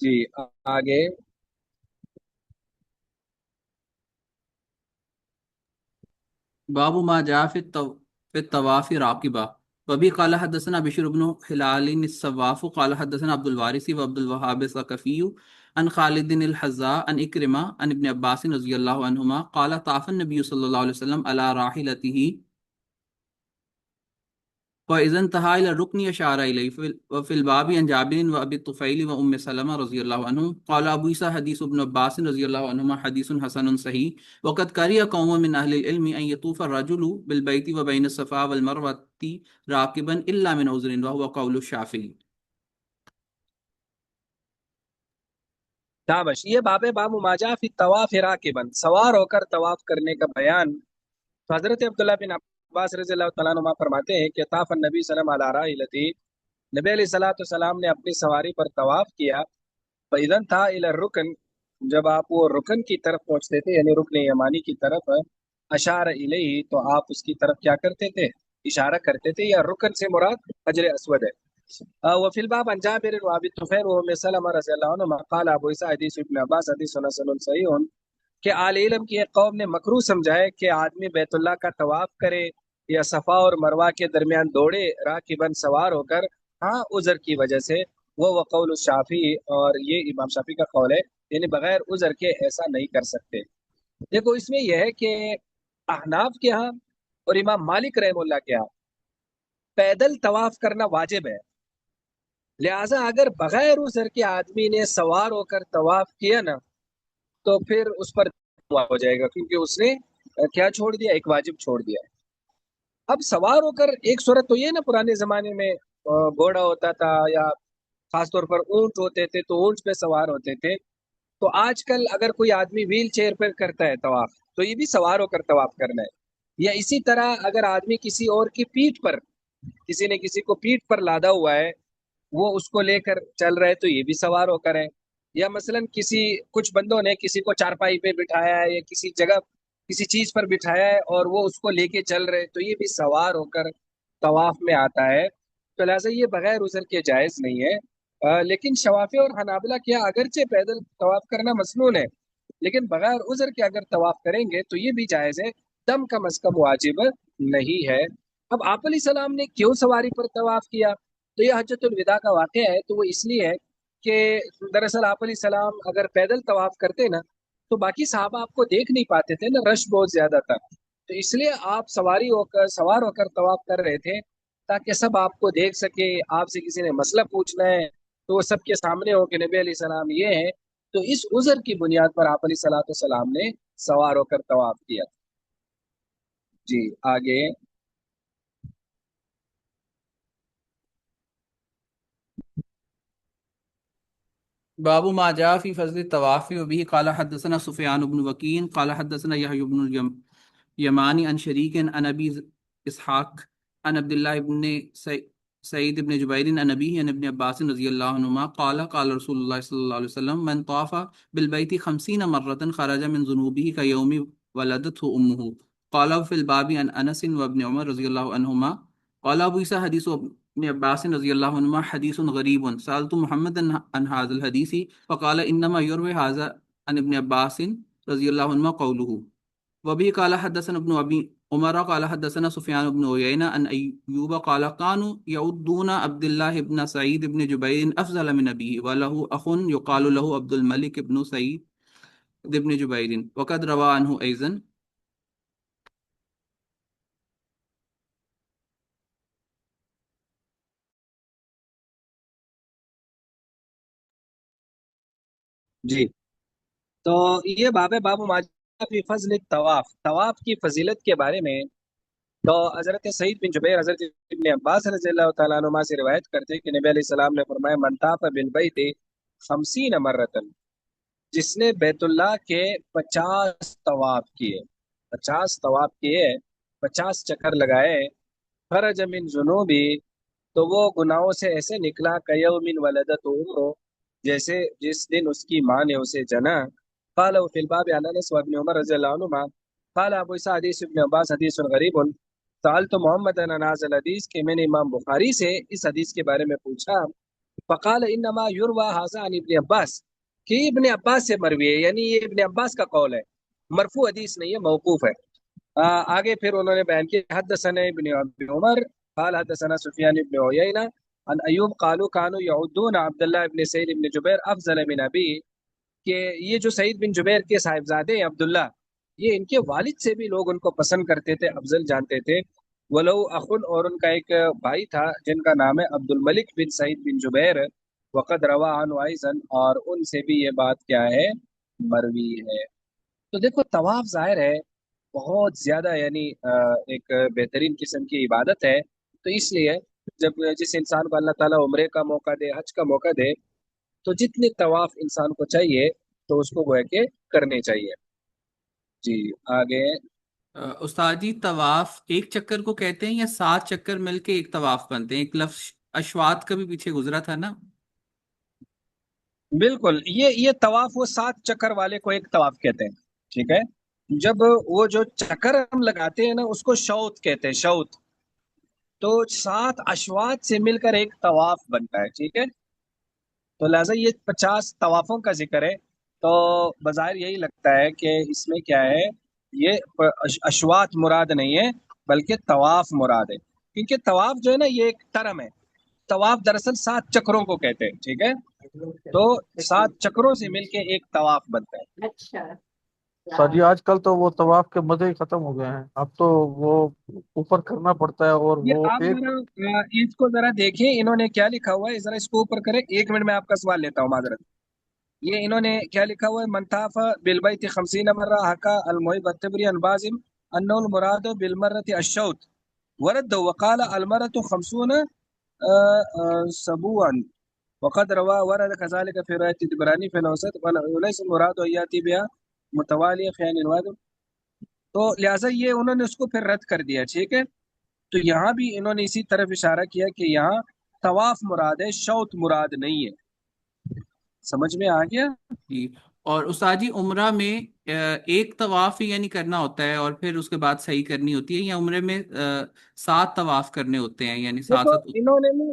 جی آگے. باب ما جاء في الطواف راكبا. وبه قال حدثنا بشر بن هلال الصواف قال حدثنا عبد الوارث وعبد الوهاب الثقفي عن خالد الحذاء عن إكرمة عن ابن عباس رضي الله عنهما قال طاف النبي صلى الله عليه وسلم على راحلته فإذا انتهى إلى الركن أشار إليه. وفي الباب عن جابر وأبي الطفيل وأم سلمة رضي الله عنهم قال أبو عيسى حديث ابن عباس رضي الله عنهما حديث حسن صحيح. وقد كره قوم من أهل العلم أن يطوف الرجل بالبيت وبين الصفا والمروة راكبا إلا من عذر وهو قول الشافعي. تابش یہ باب ما جاء فی الطواف راکبا، سوار ہو کر طواف کرنے کا بیان. تو حضرت عبداللہ بن عباس رضی اللہ تعالیٰ عنہ فرماتے ہیں کہ طاف النبی صلی اللہ علیہ وسلم علی راحلتی، نبی علیہ الصلوۃ والسلام نے اپنی سواری پر طواف کیا. فاذن تھا الی الرکن، جب آپ وہ رکن کی طرف پہنچتے تھے یعنی رکن یمانی کی طرف، اشار الیہ تو آپ اس کی طرف کیا کرتے تھے؟ اشارہ کرتے تھے. یا رکن سے مراد حجر اسود ہے. وفی الباب عن جابر وابی طفیل وام سلمہ رضی اللہ عنہ قال ابو عیسیٰ حدیث ابن عباس حدیث حسن صحیح، کہ آل علم کی ایک قوم نے مکروہ سمجھا ہے کہ آدمی بیت اللہ کا طواف کرے یا صفا اور مروہ کے درمیان دوڑے راکبن سوار ہو کر، ہاں عذر کی وجہ سے. وہ قول الشافعی، اور یہ امام شافعی کا قول ہے، یعنی بغیر عذر کے ایسا نہیں کر سکتے. دیکھو اس میں یہ ہے کہ احناف کے ہاں اور امام مالک رحم اللہ کے ہاں پیدل طواف کرنا واجب ہے. لہٰذا اگر بغیر عذر کے آدمی نے سوار ہو کر طواف کیا نا تو پھر اس پر ہو جائے گا، کیونکہ اس نے کیا چھوڑ دیا؟ ایک واجب چھوڑ دیا. اب سوار ہو کر ایک صورت تو یہ نا، پرانے زمانے میں گھوڑا ہوتا تھا یا خاص طور پر اونٹ ہوتے تھے تو اونٹ پہ سوار ہوتے تھے. تو آج کل اگر کوئی آدمی ویل چیئر پر کرتا ہے طواف تو یہ بھی سوار ہو کر طواف کرنا ہے. یا اسی طرح اگر آدمی کسی اور کی پیٹھ پر، کسی نے کسی کو پیٹھ پر لادا ہوا ہے، وہ اس کو لے کر چل رہے تو یہ بھی سوار ہو کر ہے. یا مثلا کچھ بندوں نے کسی کو چارپائی پہ بٹھایا ہے یا کسی جگہ کسی چیز پر بٹھایا ہے اور وہ اس کو لے کے چل رہے تو یہ بھی سوار ہو کر طواف میں آتا ہے. تو لہٰذا یہ بغیر عذر کے جائز نہیں ہے. لیکن شوافی اور حنابلہ کیا اگرچہ پیدل طواف کرنا مسنون ہے لیکن بغیر عذر کے اگر طواف کریں گے تو یہ بھی جائز ہے، دم کم از کم واجب نہیں ہے. اب آپ علیہ السلام نے کیوں سواری پر طواف کیا؟ تو یہ حجۃ الوداع کا واقعہ ہے. تو وہ اس لیے ہے کہ دراصل آپ علیہ السلام اگر پیدل طواف کرتے نا تو باقی صحابہ آپ کو دیکھ نہیں پاتے تھے نا، رش بہت زیادہ تھا. تو اس لیے آپ سوار ہو کر طواف کر رہے تھے تاکہ سب آپ کو دیکھ سکے. آپ سے کسی نے مسئلہ پوچھنا ہے تو وہ سب کے سامنے ہو کہ نبی علیہ السلام یہ ہے. تو اس عذر کی بنیاد پر آپ علیہ الصلوۃ والسلام نے سوار ہو کر طواف کیا. جی آگے. باب ما جاء في فضل الطواف. وبه قال حدثنا سفيان بن وكيع قال حدثنا يحيى بن اليماني عن شريك عن ابي اسحاق عن عبد الله بن سعيد بن جبير عن ابيه عن ابن عباس رضي الله عنهما قال رسول الله صلى الله عليه وسلم من طاف بالبيت 50 مرة خرج من ذنوبه كيوم ولدته امه. قال في الباب عن انس وابن عمر رضي الله عنهما قال ابو عيسى حديث ابن عباس رضی اللہ عنہ حدیث غریب سألت محمد عن هذا الحديث فقال انما يروي هذا عن ابن عباس رضی اللہ عنہ قوله. وبه قال حدثنا ابن ابي عمر قال حدثنا سفيان بن عيينة عن ايوب قال كانوا يعدون عبد الله بن سعيد بن جبير افضل من ابيه وله اخ يقال له عبد الملك بن سعيد بن جبير وقد روى عنه ايضا. جی تو یہ باب ما جاء فی فضل الطواف، طواف کی فضیلت کے بارے میں. تو حضرت سعید بن جبیر حضرت ابن عباس رضی اللہ تعالیٰ عنہ سے روایت کرتے کہ نبی علیہ السلام نے فرمایا من طاف بالبیت 50 مرتن، جس نے بیت اللہ کے 50 طواف کیے، 50 طواف کیے، 50 چکر لگائے، خرج من ذنوبی تو وہ گناہوں سے ایسے نکلا کیوم ولدت عمر، جیسے جس دن اس کی ماں نے اسے جنا. قال فی الباب عن انس وابن عمر رضی اللہ عنہما قال ابو عیسیٰ حدیث ابن عباس حدیث غریب. سألت محمد عن هذا الحدیث، کہ میں نے امام بخاری سے اس حدیث کے بارے میں پوچھا. فقال انما یروى ھذا عن ابن عباس، کہ ابن عباس سے مروی ہے، یعنی یہ ابن عباس کا قول ہے، مرفوع حدیث نہیں ہے، موقوف ہے۔ آگے پھر انہوں نے بیان کیا حدثنا ابن ابی عمر قال حدثنا سفیان ابن عیینہ عن ایوب قالوا كانوا يعدون عبد الله ابن سعید ابن جبیر افضل من ابی، کہ یہ جو سعید بن جبیر کے صاحبزادے ہیں عبداللہ، یہ ان کے والد سے بھی لوگ ان کو پسند کرتے تھے، افضل جانتے تھے۔ ولو اخن، اور ان کا ایک بھائی تھا جن کا نام ہے عبد الملک بن سعید بن جبیر، وقد روا عنہ ایضا، اور ان سے بھی یہ بات کیا ہے، مروی ہے۔ تو دیکھو طواف ظاہر ہے بہت زیادہ یعنی ایک بہترین قسم کی عبادت ہے، تو اس لیے جب جس انسان کو اللہ تعالیٰ عمرے کا موقع دے، حج کا موقع دے، تو جتنے طواف انسان کو چاہیے تو اس کو وہ ہے کہ کرنے چاہیے۔ جی آگے۔ استاد جی، طواف ایک چکر کو کہتے ہیں یا 7 چکر مل کے ایک طواف بنتے ہیں؟ ایک لفظ اشواط کا بھی پیچھے گزرا تھا نا؟ بالکل، یہ طواف وہ 7 چکر والے کو ایک طواف کہتے ہیں، ٹھیک ہے۔ جب وہ جو چکر ہم لگاتے ہیں نا اس کو شوط کہتے ہیں، شوط۔ تو 7 اشواط سے مل کر ایک طواف بنتا ہے، ٹھیک ہے۔ تو لہٰذا یہ 50 طوافوں کا ذکر ہے، تو بظاہر یہی لگتا ہے کہ اس میں کیا ہے، یہ اشواط مراد نہیں ہے بلکہ طواف مراد ہے، کیونکہ طواف جو ہے نا یہ ایک ٹرم ہے۔ طواف دراصل 7 چکروں کو کہتے ہیں، ٹھیک ہے۔ تو 7 چکروں سے مل کے ایک طواف بنتا ہے۔ سر جی آج کل تو وہ طواف کے مزے ہی ختم ہو گئے ہیں، اب تو وہ اوپر کرنا پڑتا ہے اور یہ وہ آپ ایک ذرا اس کو ذرا دیکھیں انہوں نے کیا لکھا ہوا ہے، ذرا اس کو اوپر کریں، 1 منٹ میں آپ کا سوال لیتا ہوں، معذرت۔ یہ انہوں نے کیا لکھا ہوا ہے، منطاف بالبیت 50 مرہ حقا المحب التبری عن بازم انه المراد بالمرة الشوط ورد وقال المرة 50 سبوعا وقد روا ورد كذلك في رواية الطبراني في الأوسط وليس المراد أن يأتي بها متوالية في عين الواحد۔ تو لہٰذا یہ انہوں نے اس کو پھر رد کر دیا، ٹھیک ہے۔ تو یہاں بھی انہوں نے اسی طرف اشارہ کیا کہ یہاں طواف مراد ہے، شوط مراد نہیں ہے۔ سمجھ میں آ گیا؟ جی۔ اور استاد جی، عمرہ میں ایک طواف ہی یعنی کرنا ہوتا ہے اور پھر اس کے بعد صحیح کرنی ہوتی ہے، یا عمرے میں 7 طواف کرنے ہوتے ہیں، یعنی ساتھ دیکھو ساتھ؟ انہوں نے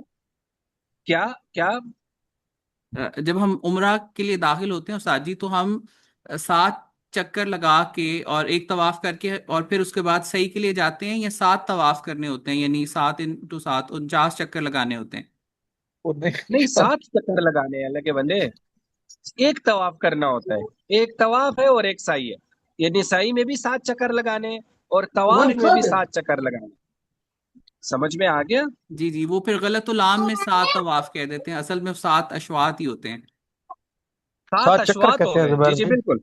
کیا کیا جب ہم عمرہ کے لیے داخل ہوتے ہیں استاد جی، تو ہم 7 چکر لگا کے اور ایک طواف کر کے اور پھر اس کے بعد صحیح کے لیے جاتے ہیں، یا 7 طواف کرنے ہوتے ہیں، یعنی 7 × 7 49 چکر لگانے ہوتے ہیں؟ وہ نہیں، نہیں 7 چکر لگانے ہیں اللہ کے بندے، ایک طواف کرنا ہوتا ہے، ایک طواف ہے اور ایک سعی ہے، یعنی سعی میں بھی 7 چکر لگانے اور وہ طواف میں لکھا بھی ہے 7 چکر لگانے۔ سمجھ میں آ گیا؟ جی جی، وہ پھر غلط العام میں 7 طواف کہہ دیتے ہیں، اصل میں 7 اشواط ہی ہوتے ہیں۔ 7 7 چکر اشواط ہو کہتے ہیں گئے، جی زبیر جی بھائی۔ بالکل،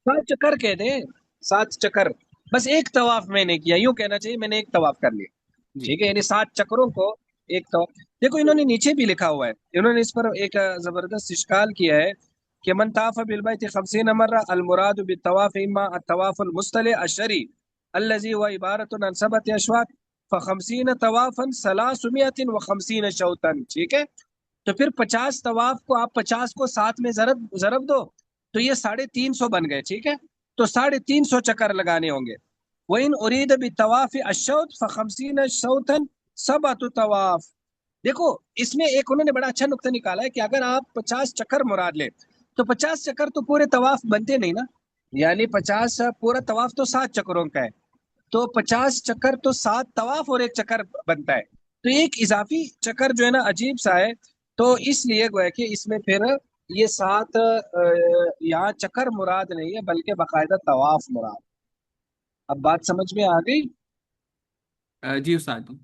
7 چکر کہہ دیں، 7 چکر، بس ایک طواف میں نے کیا، یوں کہنا چاہیے میں نے ایک طواف کر لیا، جی ٹھیک ہے، یعنی 7 چکروں کو ایک طواف۔ دیکھو انہوں نے نیچے بھی لکھا ہوا ہے، انہوں نے اس پر ایک زبردست اشکال کیا ہے کہ من طاف بالبیت 50 مرہ المراد بالطواف اما الطواف المصطلح الشرعی الذي هو عبارة عن 7 اشواط ف50 طوافا 350 شوطا، ٹھیک ہے۔ تو پھر 50 طواف کو آپ 50 کو 7 میں ضرب دو تو یہ 350 بن گئے، ٹھیک ہے۔ تو 350 چکر لگانے ہوں گے۔ وَإِنْ أُرِيدَ بِالطَّوَافِ الشَّوْطِ فَخَمْسِينَ شَوْطًا سَبْعَةُ طَوَاف۔ دیکھو اس میں ایک انہوں نے بڑا اچھا نقطہ نکالا ہے کہ اگر آپ 50 چکر مراد لیں تو 50 چکر تو پورے طواف بنتے نہیں نا، یعنی 50 پورا طواف تو 7 چکروں کا ہے، تو 50 چکر تو 7 طواف اور ایک چکر بنتا ہے، تو ایک اضافی چکر جو ہے نا عجیب سا ہے، تو اس لیے گویا کہ اس میں پھر یہ 7 یہاں چکر مراد نہیں ہے بلکہ باقاعدہ طواف مراد۔ اب بات سمجھ میں آ گئی؟ جی استاد جی۔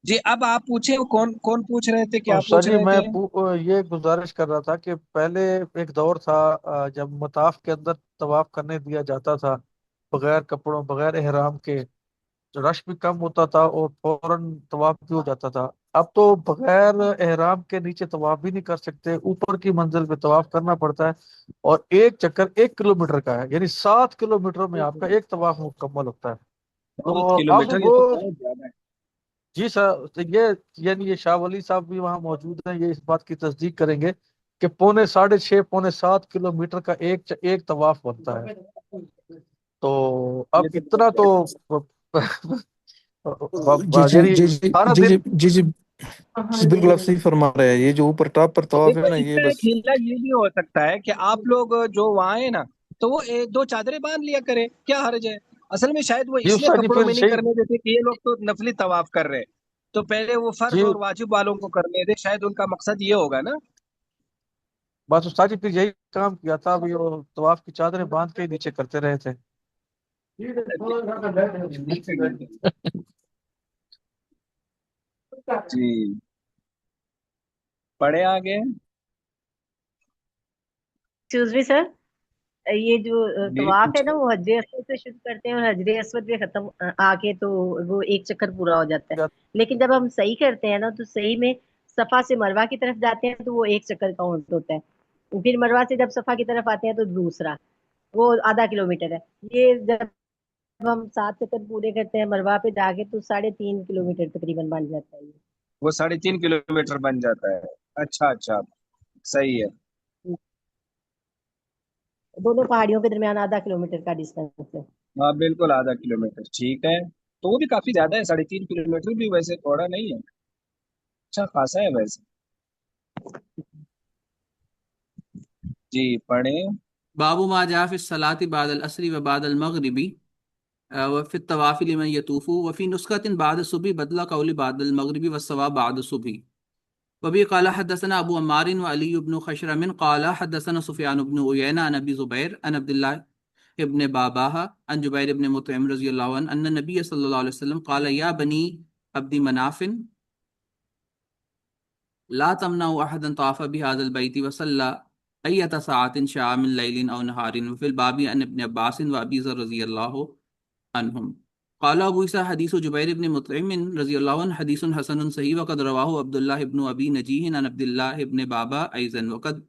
جی اب آپ پوچھیں، کون کون پوچھ رہے تھے، کیا اور سر پوچھ جی رہے میں تھے؟ یہ گزارش کر رہا تھا کہ پہلے ایک دور تھا جب مطاف کے اندر طواف کرنے دیا جاتا تھا بغیر کپڑوں بغیر احرام کے، جو رش بھی کم ہوتا تھا اور فوراً طواف بھی ہو جاتا تھا۔ اب تو بغیر احرام کے نیچے طواف بھی نہیں کر سکتے، اوپر کی منزل پہ طواف کرنا پڑتا ہے، اور ایک چکر 1 کلومیٹر کا ہے، یعنی 7 کلومیٹر میں آپ کا ایک طواف مکمل ہوتا ہے۔ 7 تو اب کلومیٹر یہ وہ تو بہت زیادہ ہے۔ جی سر، تو یہ یعنی یہ شاہ ولی صاحب بھی وہاں موجود ہیں، یہ اس بات کی تصدیق کریں گے کہ 6.5 6.7 کلومیٹر کا ایک طواف بنتا ہے۔ تو اب یہ تو اتنا بہت تو زیادہ یعنی جی جی سارا جی دن جی جی بالکل آپ صحیح فرما رہے ہیں، یہ جو اوپر ٹاپ پر طواف دیکھو ہے نا، اس یہ کا ایک بس ہیلا یہ بھی ہو سکتا ہے کہ آپ لوگ جو وہاں ہیں نا تو وہ ایک دو چادریں باندھ لیا کرے، کیا حرج ہے؟ اصل میں شاید وہ یہ اس لیے استاد جی کپڑوں پھر میں نہیں صحیح. کرنے دیتے کہ یہ لوگ تو نفلی طواف کر رہے ہیں، تو پہلے وہ فرض جی اور واجب والوں کو کرنے دے، شاید ان کا مقصد یہ ہوگا نا۔ بس استاد جی پھر یہی کام کیا تھا، ابھی وہ طواف کی چادریں باندھ کے نیچے کرتے رہے تھے. جی پڑھے آگے۔ ایکسکیوز می سر، یہ جو جی طواف ہے نا پوچھیں۔ وہ حجر اسود سے شروع کرتے ہیں اور حجر اسود پہ ختم آ کے تو وہ ایک چکر پورا ہو جاتا ہے، لیکن جب ہم صحیح کرتے ہیں نا تو صحیح میں صفا سے مروہ کی طرف جاتے ہیں تو وہ ایک چکر کاؤنٹ ہوتا ہے، پھر مروہ سے جب صفا کی طرف آتے ہیں تو دوسرا، وہ آدھا کلومیٹر ہے. یہ جب ہم 7 چکر پورے کرتے ہیں مروہ پہ جا کے تو 3.5 کلومیٹر تقریباً بن جاتا ہے یہ. وہ 3.5 کلومیٹر بن جاتا ہے، اچھا اچھا، صحیح ہے۔ دونوں پہاڑیوں کے درمیان آدھا کلومیٹر کا ڈسٹینس ہے. ہاں بالکل آدھا کلومیٹر، ٹھیک ہے، تو وہ بھی کافی زیادہ ہے، 3.5 کلومیٹر بھی ویسے تھوڑا نہیں ہے، اچھا خاصا ہے ویسے۔ جی پڑھیں۔ باب ما جاء في الصلاة بعد العصر وبعد المغرب وفي الطواف لمن يطوف وفي نسخة بعد الصبح بدل قول بعد المغرب والصواب بعد الصبح. وبه قال حدثنا ابو عمار وعلي بن خشرم قال حدثنا سفيان بن عيينة عن ابي زبير عن عبد الله ابن باباها عن جبير بن مطعم رضي الله عنه ان النبي صلى الله عليه وسلم قال يا بني عبد مناف لا تمنعوا احدا طاف بهذا البيت وصلى أية ساعة شاء من ليل أو نهار. وفي الباب عن ابن عباس وأبي ذر رضي الله عنهم. قال أبو عيسى حديث جبير بن مطعم رضي الله عنه حديث حسن صحيح وقد رواه عبد الله بن أبي نجيه عن عبد الله بن بابا أيضا. وقد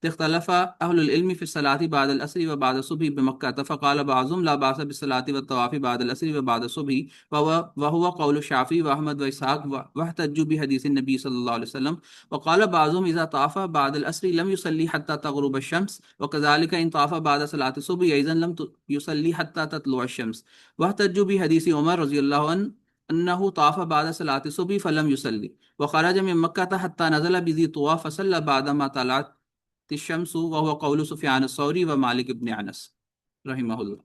اختلف أهل العلم في الصلاة بعد العصر وبعد الصبح بمكة، فقال بعضهم لا بأس بالصلاة والطواف بعد العصر وبعد الصبح وهو قول الشافعي وأحمد وإسحاق واحتجوا بحديث النبي صلى الله عليه وسلم. وقال بعضهم إذا طاف بعد العصر لم يصلي حتى تغرب الشمس، وكذلك إن طاف بعد صلاة الصبح أيضا لم يصلي حتى تطلع الشمس. واحتجوا بحديث عمر رضي الله عنه أنه طاف بعد صلاة الصبح فلم يصلي وخرج من مكة حتى نزل بذي طوى فصلى بعدما طلعت الشمس، وهو قول سفيان الثوري ومالك بن أنس رحمه الله.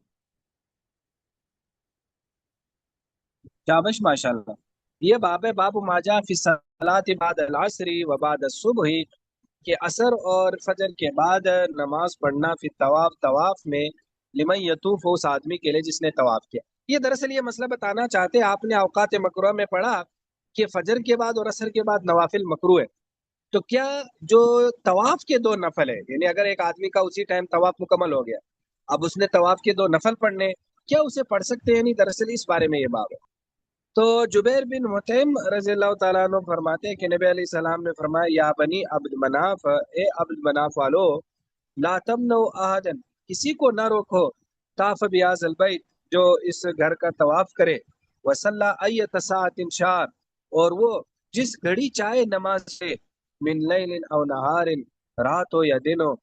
شابش ماشاء اللہ۔ یہ باب ہے باب ما جاء فی الصلاۃ بعد العصر و بعد الصبح، کہ عصر اور فجر کے بعد نماز پڑھنا فی طواف، طواف میں، لمن یطوف، اس آدمی کے لیے جس نے طواف کیا۔ یہ دراصل یہ مسئلہ بتانا چاہتے ہیں، آپ نے اوقات مکروہ میں پڑھا کہ فجر کے بعد اور عصر کے بعد نوافل مکروہ ہے، تو کیا جو طواف کے 2 نفل ہے، یعنی اگر ایک آدمی کا اسی ٹائم طواف مکمل ہو گیا، اب اس نے طواف کے 2 نفل پڑھنے، کیا اسے پڑھ سکتے ہیں؟ نہیں، دراصل اس بارے میں یہ باب ہے۔ تو جبیر بن مطعم رضی اللہ تعالیٰ عنہ فرماتے ہیں کہ نبی علیہ السلام نے فرمایا یا بنی عبد مناف، اے عبد مناف والو، لا تمنعوا احدا، کسی کو نہ روکو، طاف بیاض البیت، جو اس گھر کا طواف کرے، وصلی ایت ساعۃ شاء، اور وہ جس گھڑی چاہے نماز سے، من لیل او نہار، رات ہو یا دن ہو۔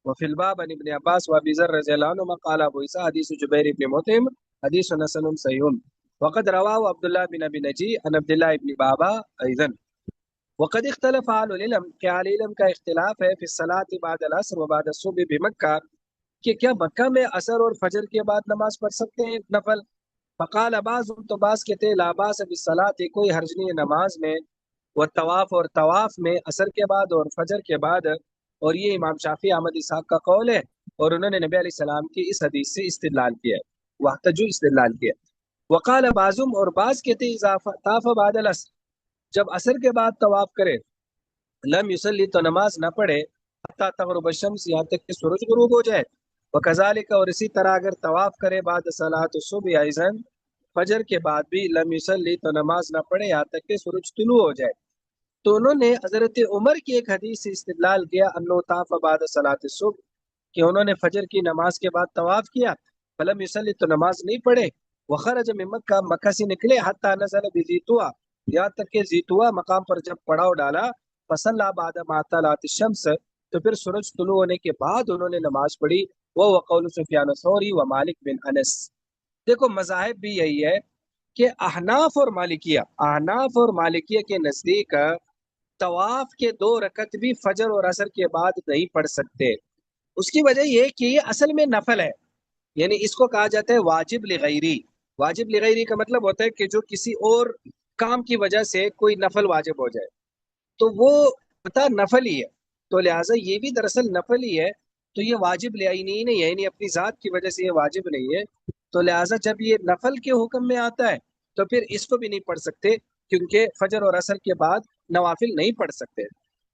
وفی الباب عن ابن عباس و ابی ذر رضی اللہ عنہما قال ابو عیسیٰ حدیث جبیر بن مطعم حدیث حسن صحیح، وقد رواه عبد الله بن ابي نجی عن عبد الله بن بابا ايضا۔ وقد اختلف اهل العلم، کہ اہل علم کا اختلاف ہے، فی الصلاۃ بعد العصر و بعد الصبح بمکہ، کہ کیا مکہ میں عصر اور فجر کے بعد نماز پڑھ سکتے ہیں نفل؟ فقال بعضهم، تو بعض کہتے لا باس بالصلاۃ، کوئی حرج نہیں ہے نماز میں، والطواف، اور طواف میں، عصر کے بعد اور فجر کے بعد، اور یہ امام شافعی احمد اسحاق کا قول ہے، اور انہوں نے نبی علیہ السلام کی اس حدیث سے استدلال کیا ہے، واحتجوا استدلال کیا ہے۔ وقال بعضهم، اور بعض کہتے اذا طاف بعد العصر، جب عصر کے بعد طواف کرے، لم یصلی، تو نماز نہ پڑھے، حتی تغرب الشمس، یہاں تک کہ سورج غروب ہو جائے، وکذالک، اور اسی طرح اگر طواف کرے بعد صلاۃ الصبح ایضا، فجر کے بعد بھی، لم یصلی، تو نماز نہ پڑھے یہاں تک کہ سورج طلوع ہو جائے۔ تو انہوں نے حضرت عمر کی ایک حدیث سے استدلال کیا، انہ طاف بعد صلاۃ الصبح، کہ انہوں نے فجر کی نماز کے بعد طواف کیا، فلم یصلی، تو نماز نہیں پڑھے، وخرج من مکہ، مکہ سے نکلے، حتی نزل بزیتوا، یہاں تک کہ زیتوا مقام پر جب پڑاؤ ڈالا، فصلی بعد ما طلعت الشمس، تو پھر سورج طلوع ہونے کے بعد انہوں نے نماز پڑھی، وہ قول سفیان الثوری و مالک بن انس۔ دیکھو مذاہب بھی یہی ہے کہ احناف اور مالکیہ کے نزدیک طواف کے 2 رکعت بھی فجر اور عصر کے بعد نہیں پڑھ سکتے۔ اس کی وجہ یہ کہ یہ اصل میں نفل ہے، یعنی اس کو کہا جاتا ہے واجب لغیری۔ واجب لغیری کا مطلب ہوتا ہے کہ جو کسی اور کام کی وجہ سے کوئی نفل واجب ہو جائے تو وہ پتہ نفل ہی ہے، تو لہٰذا یہ بھی دراصل نفل ہی ہے، تو یہ واجب لعینی نہیں ہے، یعنی اپنی ذات کی وجہ سے یہ واجب نہیں ہے، تو لہٰذا جب یہ نفل کے حکم میں آتا ہے تو پھر اس کو بھی نہیں پڑھ سکتے، کیونکہ فجر اور عصر کے بعد نوافل نہیں پڑھ سکتے۔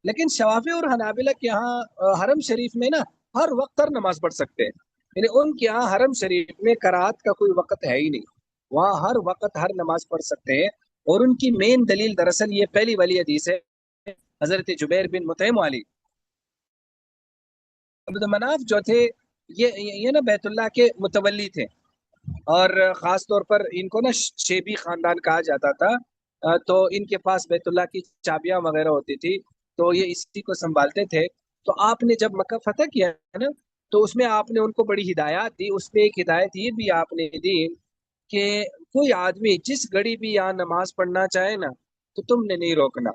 لیکن شوافی اور حنابلہ کے ہاں حرم شریف میں نا ہر وقت ہر نماز پڑھ سکتے ہیں، یعنی ان کے ہاں حرم شریف میں قرات کا کوئی وقت ہے ہی نہیں، وہاں ہر وقت ہر نماز پڑھ سکتے ہیں۔ اور ان کی مین دلیل دراصل یہ پہلی والی حدیث ہے، حضرت جبیر بن مطعم والی۔ عبد مناف جو تھے یہ نا بیت اللہ کے متولی تھے، اور خاص طور پر ان کو نا شیبی خاندان کہا جاتا تھا، تو ان کے پاس بیت اللہ کی چابیاں وغیرہ ہوتی تھی، تو یہ اسی کو سنبھالتے تھے۔ تو آپ نے جب مکہ فتح کیا ہے نا تو اس میں آپ نے ان کو بڑی ہدایات دی، اس میں ایک ہدایت یہ بھی آپ نے دی کہ کوئی آدمی جس گھڑی بھی یہاں نماز پڑھنا چاہے نا تو تم نے نہیں روکنا۔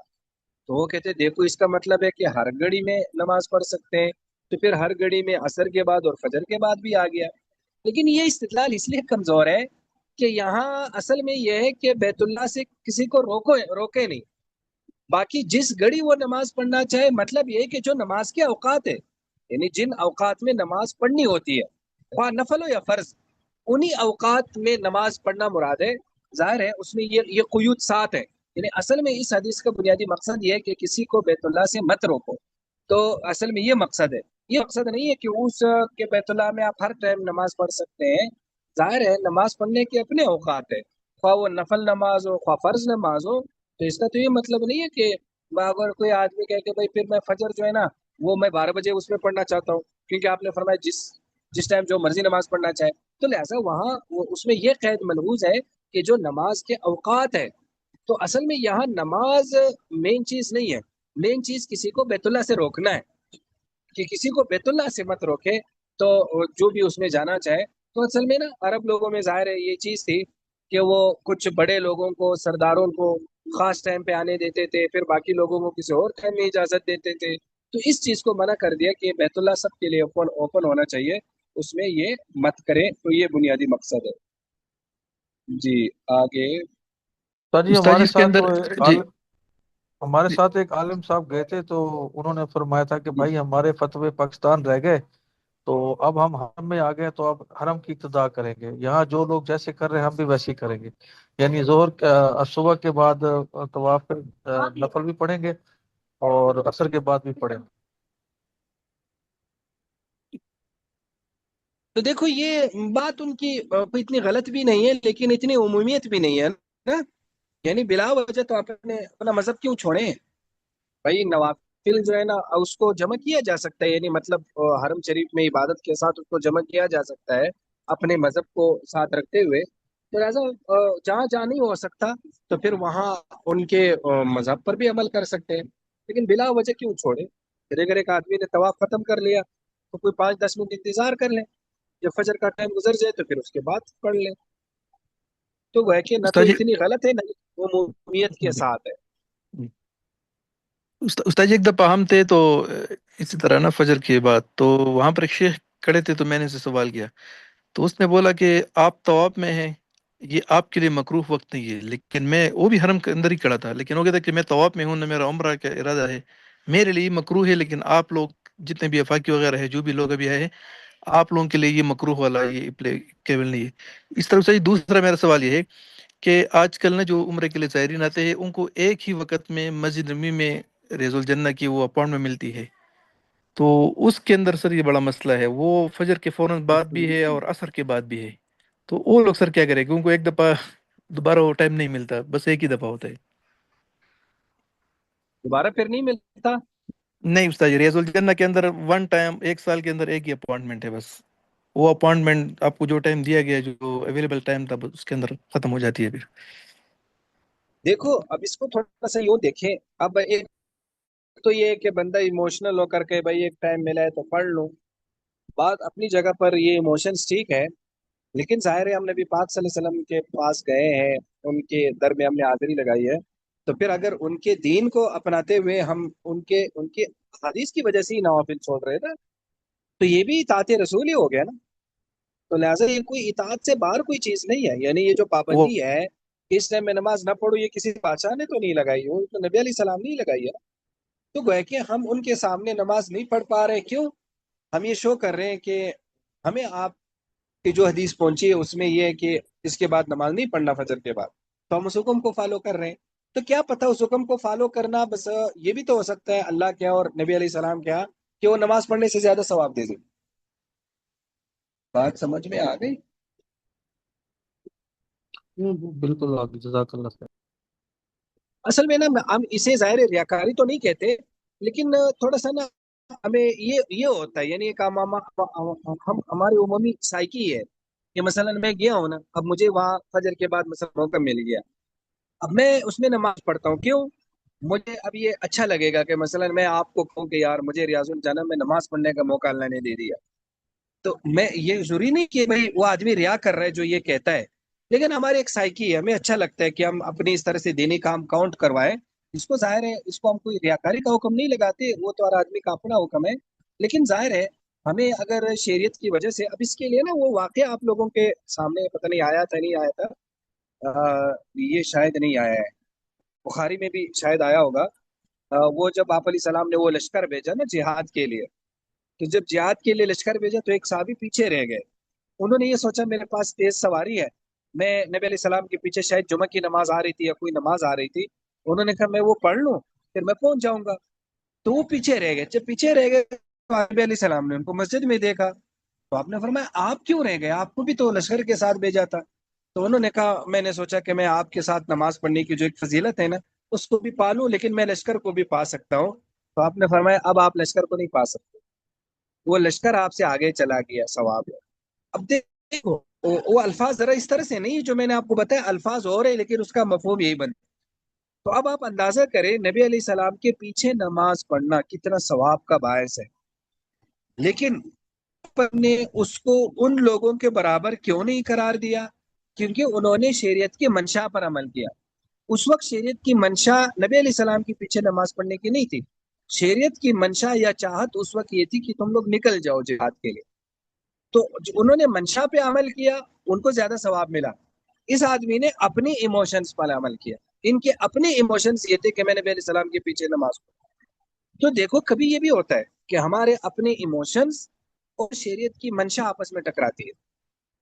تو وہ کہتے دیکھو اس کا مطلب ہے کہ ہر گھڑی میں نماز پڑھ سکتے ہیں، تو پھر ہر گھڑی میں عصر کے بعد اور فجر کے بعد بھی آ گیا۔ لیکن یہ استدلال اس لیے کمزور ہے کہ یہاں اصل میں یہ ہے کہ بیت اللہ سے کسی کو روکے نہیں، باقی جس گھڑی وہ نماز پڑھنا چاہے، مطلب یہ ہے کہ جو نماز کے اوقات ہے، یعنی جن اوقات میں نماز پڑھنی ہوتی ہے، خواہ نفل ہو یا فرض، انہی اوقات میں نماز پڑھنا مراد ہے۔ ظاہر ہے اس میں یہ قیود ساتھ ہے، یعنی اصل میں اس حدیث کا بنیادی مقصد یہ ہے کہ کسی کو بیت اللہ سے مت روکو، تو اصل میں یہ مقصد ہے، یہ مقصد نہیں ہے کہ اس کے بیت اللہ میں آپ ہر ٹائم نماز پڑھ سکتے ہیں۔ ظاہر ہے نماز پڑھنے کے اپنے اوقات ہے، خواہ وہ نفل نماز ہو خواہ فرض نماز ہو، تو اس کا تو یہ مطلب نہیں ہے کہ اگر کوئی آدمی کہے کہ بھائی پھر میں فجر جو ہے نا وہ میں 12 بجے اس میں پڑھنا چاہتا ہوں، کیونکہ آپ نے فرمایا جس ٹائم جو مرضی نماز پڑھنا چاہے، تو لہٰذا وہاں اس میں یہ قید ملحوظ ہے کہ جو نماز کے اوقات ہے، تو اصل میں یہاں نماز مین چیز نہیں ہے، مین چیز کسی کو بیت اللہ سے روکنا ہے، کہ کسی کو بیت اللہ سے مت روکے، تو جو بھی اس میں جانا چاہے۔ تو اصل میں نا عرب لوگوں میں ظاہر ہے یہ چیز تھی کہ وہ کچھ بڑے لوگوں کو، سرداروں کو خاص ٹائم پہ آنے دیتے تھے، پھر باقی لوگوں کو کسی اور ٹائم میں اجازت دیتے تھے، تو اس چیز کو منع کر دیا کہ بیت اللہ سب کے لیے اوپن ہونا چاہیے، اس میں یہ مت کریں، تو یہ بنیادی مقصد ہے۔ جی آگے۔ سر جی استاد جی ہمارے اس کے ساتھ اندر جو ایک جی ہمارے جی ساتھ ایک عالم صاحب گئے تھے، تو انہوں نے فرمایا تھا کہ بھائی ہمارے فتوے پاکستان رہ گئے، تو اب ہم حرم میں آ گئے تو اب حرم کی ابتدا کریں گے، یہاں جو لوگ جیسے کر رہے ہیں ہم بھی ویسے ہی کریں گے، یعنی صبح کے بعد طواف نفل بھی پڑھیں گے اور عصر کے بعد بھی پڑھیں گے۔ تو دیکھو یہ بات ان کی اتنی غلط بھی نہیں ہے، لیکن اتنی عمومیت بھی نہیں ہے نا، یعنی بلا وجہ تو آپ اپنا مذہب کیوں چھوڑیں؟ بھائی نوافل جو ہے نا اس کو جمع کیا جا سکتا ہے، یعنی مطلب حرم شریف میں عبادت کے ساتھ اس کو جمع کیا جا سکتا ہے اپنے مذہب کو ساتھ رکھتے ہوئے، تو لہٰذا جہاں جہاں نہیں ہو سکتا تو پھر وہاں ان کے مذہب پر بھی عمل کر سکتے ہیں، لیکن بلا وجہ کیوں چھوڑے؟ پھر اگر ایک آدمی نے طواف ختم کر لیا تو کوئی 5-10 منٹ انتظار کر لیں، جب فجر کا ٹائم گزر جائے تو پھر اس کے بعد پڑھ لیں، تو وہ ہے کہ نہ تو استاد جی اتنی غلط ہے نہ عمومیت کے جی ساتھ ہے۔ استاد جی ایک دفعہ ہم تھے تو اسی طرح نا فجر کے بعد تو وہاں پر ایک شیخ کھڑے تھے، تو میں نے اسے سوال کیا تو اس نے بولا کہ آپ طواف میں ہیں، یہ آپ کے لیے مکروہ وقت نہیں ہے، لیکن میں وہ بھی حرم کے اندر ہی کھڑا تھا، لیکن وہ کہتا کہ میں طواف میں ہوں، نہ میرا عمرہ کا ارادہ ہے، میرے لیے مکروہ ہے، لیکن آپ لوگ جتنے بھی افاقی وغیرہ ہے جو بھی لوگ ابھی آئے ہیں آپ لوگوں کے لیے یہ مکروہ والا یہ اپلیکیبل نہیں ہے۔ اس طرح سے دوسرا میرا سوال یہ ہے کہ آج کل نا جو عمرے کے لیے زائرین آتے ہیں ان کو ایک ہی وقت میں مسجد نبوی میں ریز الجنہ کی وہ اپوائنٹمنٹ ملتی ہے، تو اس کے اندر سر یہ بڑا مسئلہ ہے، وہ فجر کے فوراً بعد بھی ہے اور عصر کے بعد بھی ہے، تو وہ لوگ سر کیا کریں کہ ان کو ایک دفعہ دوبارہ وہ ٹائم نہیں ملتا، بس ایک ہی دفعہ ہوتا ہے؟ دوبارہ پھر نہیں ملتا؟ نہیں استاد جی، ریاض الجنہ کے اندر ون ٹائم ایک سال کے اندر ایک ہی اپوائنٹمنٹ ہے بس، وہ اپوائنٹمنٹ آپ کو جو ٹائم دیا گیا ہے جو اویلیبل ٹائم تھا اس کے اندر ختم ہو جاتی ہے پھر۔ دیکھو اب اس کو تھوڑا سا یوں دیکھیں، اب ایک تو یہ ہے کہ بندہ ایموشنل ہو کر کے بھائی ایک ٹائم ملا ہے تو پڑھ لوں، بات اپنی جگہ پر یہ ایموشنز ٹھیک ہے، لیکن ظاہر ہے ہم نبی پاک صلی اللہ علیہ وسلم کے پاس گئے ہیں، ان کے در میں ہم نے حاضری لگائی ہے، تو پھر اگر ان کے دین کو اپناتے ہوئے ہم ان کے حدیث کی وجہ سے ہی نوافل چھوڑ رہے تھے، تو یہ بھی اطاعت رسول ہی ہو گیا نا. تو لہٰذا یہ کوئی اطاعت سے باہر کوئی چیز نہیں ہے. یعنی یہ جو وہ پابندی ہے اس ٹائم میں نماز نہ پڑھوں، یہ کسی بادشاہ نے تو نہیں لگائی، وہ تو نبی علیہ السلام نے ہی لگائی ہے. تو گویا کہ ہم ان کے سامنے نماز نہیں پڑھ پا رہے، کیوں؟ ہم یہ شو کر رہے ہیں کہ ہمیں آپ کی جو حدیث پہنچی ہے اس میں یہ ہے کہ اس کے بعد نماز نہیں پڑھنا فجر کے بعد، تو ہم اس حکم کو فالو کر رہے ہیں. تو کیا پتہ اس حکم کو فالو کرنا بس یہ بھی تو ہو سکتا ہے اللہ کیا اور نبی علیہ السلام کیا کہ وہ نماز پڑھنے سے زیادہ ثواب دے دیں. بات سمجھ میں آ گئی؟ بالکل آپ جزاک اللہ خیر. اصل میں نا ہم اسے ظاہر ریاکاری تو نہیں کہتے، لیکن تھوڑا سا نا ہمیں یہ ہوتا ہے، یعنی ایک ہم ہماری عمومی سائیکی ہے کہ مثلا میں گیا ہوں نا، اب مجھے وہاں فجر کے بعد مثلا موقع مل گیا، اب میں اس میں نماز پڑھتا ہوں. کیوں؟ مجھے اب یہ اچھا لگے گا کہ مثلا میں آپ کو کہوں کہ یار مجھے ریاض الجنہ میں نماز پڑھنے کا موقع اللہ نے دے دیا. تو میں یہ ضروری نہیں کہ بھائی وہ آدمی ریا کر رہا ہے جو یہ کہتا ہے، لیکن ہماری ایک سائیکی ہے، ہمیں اچھا لگتا ہے کہ ہم اپنی اس طرح سے دینی کام کاؤنٹ کروائیں. اس کو ظاہر ہے اس کو ہم کوئی ریاکاری کا حکم نہیں لگاتے، وہ تو ہر آدمی کا اپنا حکم ہے. لیکن ظاہر ہے ہمیں اگر شریعت کی وجہ سے، اب اس کے لیے نا وہ واقعہ آپ لوگوں کے سامنے پتہ نہیں آیا تھا نہیں آیا تھا، یہ شاید نہیں آیا ہے، بخاری میں بھی شاید آیا ہوگا. وہ جب آپ علیہ السلام نے وہ لشکر بھیجا نا جہاد کے لیے، تو جب جہاد کے لیے لشکر بھیجا تو ایک صحابی پیچھے رہ گئے. انہوں نے یہ سوچا میرے پاس تیز سواری ہے، میں نبی علیہ السلام کے پیچھے شاید جمعہ کی نماز آ رہی تھی یا کوئی نماز آ رہی تھی، انہوں نے کہا میں وہ پڑھ لوں پھر میں پہنچ جاؤں گا. تو وہ پیچھے رہ گئے. جب پیچھے رہ گئے تو نبی علیہ السلام نے ان کو مسجد میں دیکھا، تو آپ نے فرمایا آپ کیوں رہ گئے، آپ کو بھی تو لشکر کے ساتھ بھیجا تھا. تو انہوں نے کہا میں نے سوچا کہ میں آپ کے ساتھ نماز پڑھنے کی جو ایک فضیلت ہے نا اس کو بھی پالوں، لیکن میں لشکر کو بھی پا سکتا ہوں. تو آپ نے فرمایا اب آپ لشکر کو نہیں پا سکتے، وہ لشکر آپ سے آگے چلا گیا، ثواب ہے. اب دیکھو وہ الفاظ ذرا اس طرح سے نہیں جو میں نے آپ کو بتایا، الفاظ اور ہے لیکن اس کا مفہوم یہی بنتا. تو اب آپ اندازہ کریں نبی علیہ السلام کے پیچھے نماز پڑھنا کتنا ثواب کا باعث ہے، لیکن نے اس کو ان لوگوں کے برابر کیوں نہیں قرار دیا؟ کیونکہ انہوں نے شریعت کی منشا پر عمل کیا. اس وقت شریعت کی منشا نبی علیہ السلام کے پیچھے نماز پڑھنے کی نہیں تھی. شریعت کی منشا یا چاہت اس وقت یہ تھی کہ تم لوگ نکل جاؤ جہاد کے لیے. تو انہوں نے منشا پہ عمل کیا، ان کو زیادہ ثواب ملا. اس آدمی نے اپنی ایموشنز پر عمل کیا، ان کے اپنے ایموشنز یہ تھے کہ میں نبی علیہ السلام کے پیچھے نماز پڑھوں. تو دیکھو کبھی یہ بھی ہوتا ہے کہ ہمارے اپنے ایموشنز اور شریعت کی منشا آپس میں ٹکراتی ہے.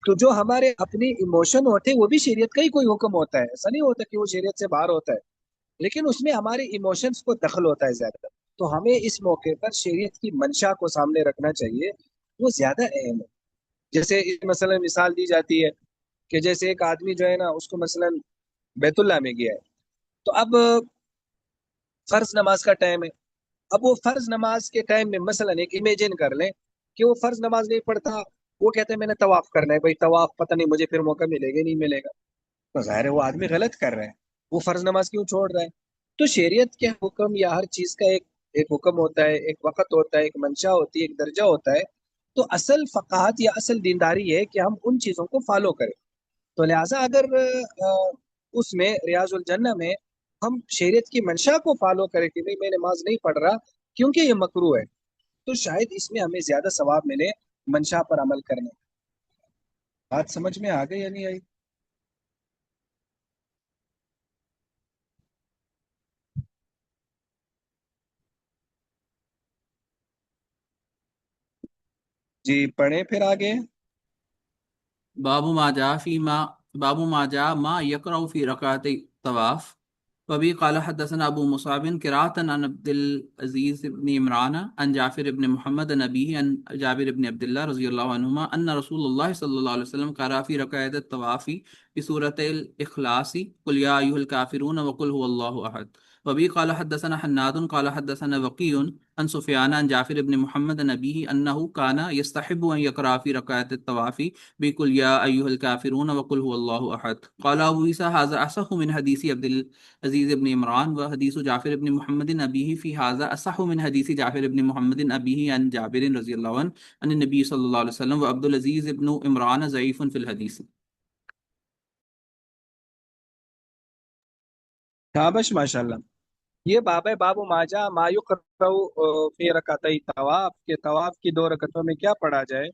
تو جو ہمارے اپنے ایموشن ہوتے ہیں وہ بھی شریعت کا ہی کوئی حکم ہوتا ہے، ایسا نہیں ہوتا کہ وہ شریعت سے باہر ہوتا ہے، لیکن اس میں ہمارے ایموشنز کو دخل ہوتا ہے زیادہ. تو ہمیں اس موقع پر شریعت کی منشا کو سامنے رکھنا چاہیے، وہ زیادہ اہم ہے. جیسے مثلا مثال دی جاتی ہے کہ جیسے ایک آدمی جو ہے نا اس کو مثلا بیت اللہ میں گیا ہے، تو اب فرض نماز کا ٹائم ہے. اب وہ فرض نماز کے ٹائم میں مثلا ایک امیجن کر لیں کہ وہ فرض نماز نہیں پڑھتا، وہ کہتے ہیں میں نے طواف کرنا ہے، بھائی طواف پتہ نہیں مجھے پھر موقع ملے گا نہیں ملے گا. تو ظاہر ہے وہ آدمی غلط کر رہا ہے، وہ فرض نماز کیوں چھوڑ رہا ہے؟ تو شریعت کے حکم یا ہر چیز کا ایک حکم ہوتا ہے، ایک وقت ہوتا ہے، ایک منشا ہوتی ہے، ایک درجہ ہوتا ہے. تو اصل فقاہت یا اصل دینداری ہے کہ ہم ان چیزوں کو فالو کریں. تو لہٰذا اگر اس میں ریاض الجنہ میں ہم شریعت کی منشا کو فالو کریں کہ میں نماز نہیں پڑھ رہا کیونکہ یہ مکروہ ہے، تو شاید اس میں ہمیں زیادہ ثواب ملے منشا پر عمل کرنے. بات سمجھ میں آ گئی یا نہیں آئی؟ جی پڑھیں پھر آگے. باب ما جاء في ما يقرأ في ركعتي الطواف. وبه قال حدثنا أبو مصعب قراءة عن عبد العزيز بن عمران عن جعفر بن محمد عن أبيه عن جابر بن عبد الله رضي الله عنهما أن رسول الله صلى الله عليه وسلم قرأ في ركعتي الطواف بسورة الإخلاص قل يا أيها الكافرون وقل هو الله أحد. وبه قال حدثنا حناد قال حدثنا وقيع عن سفيان عن جعفر بن محمد عن أبيه أنه كان يستحب أن يقرأ في ركعات الطواف بقل يا أيها الكافرون وقل هو الله أحد. قال أبو عيسى هذا أصح من حديث عبد العزيز بن عمران وحديث جعفر بن محمد أبيه في هذا أصح من حديث جعفر بن محمد أبيه عن جابر رضي الله عنه عن النبي صلى الله عليه وسلم وعبد العزيز بن عمران ضعيف في الحديث. شابش ماشاءاللہ. یہ باب ہے باب ماجا ما یقرأ فی رکعتي طواف، کے طواف کی 2 رکعتوں میں کیا پڑھا جائے.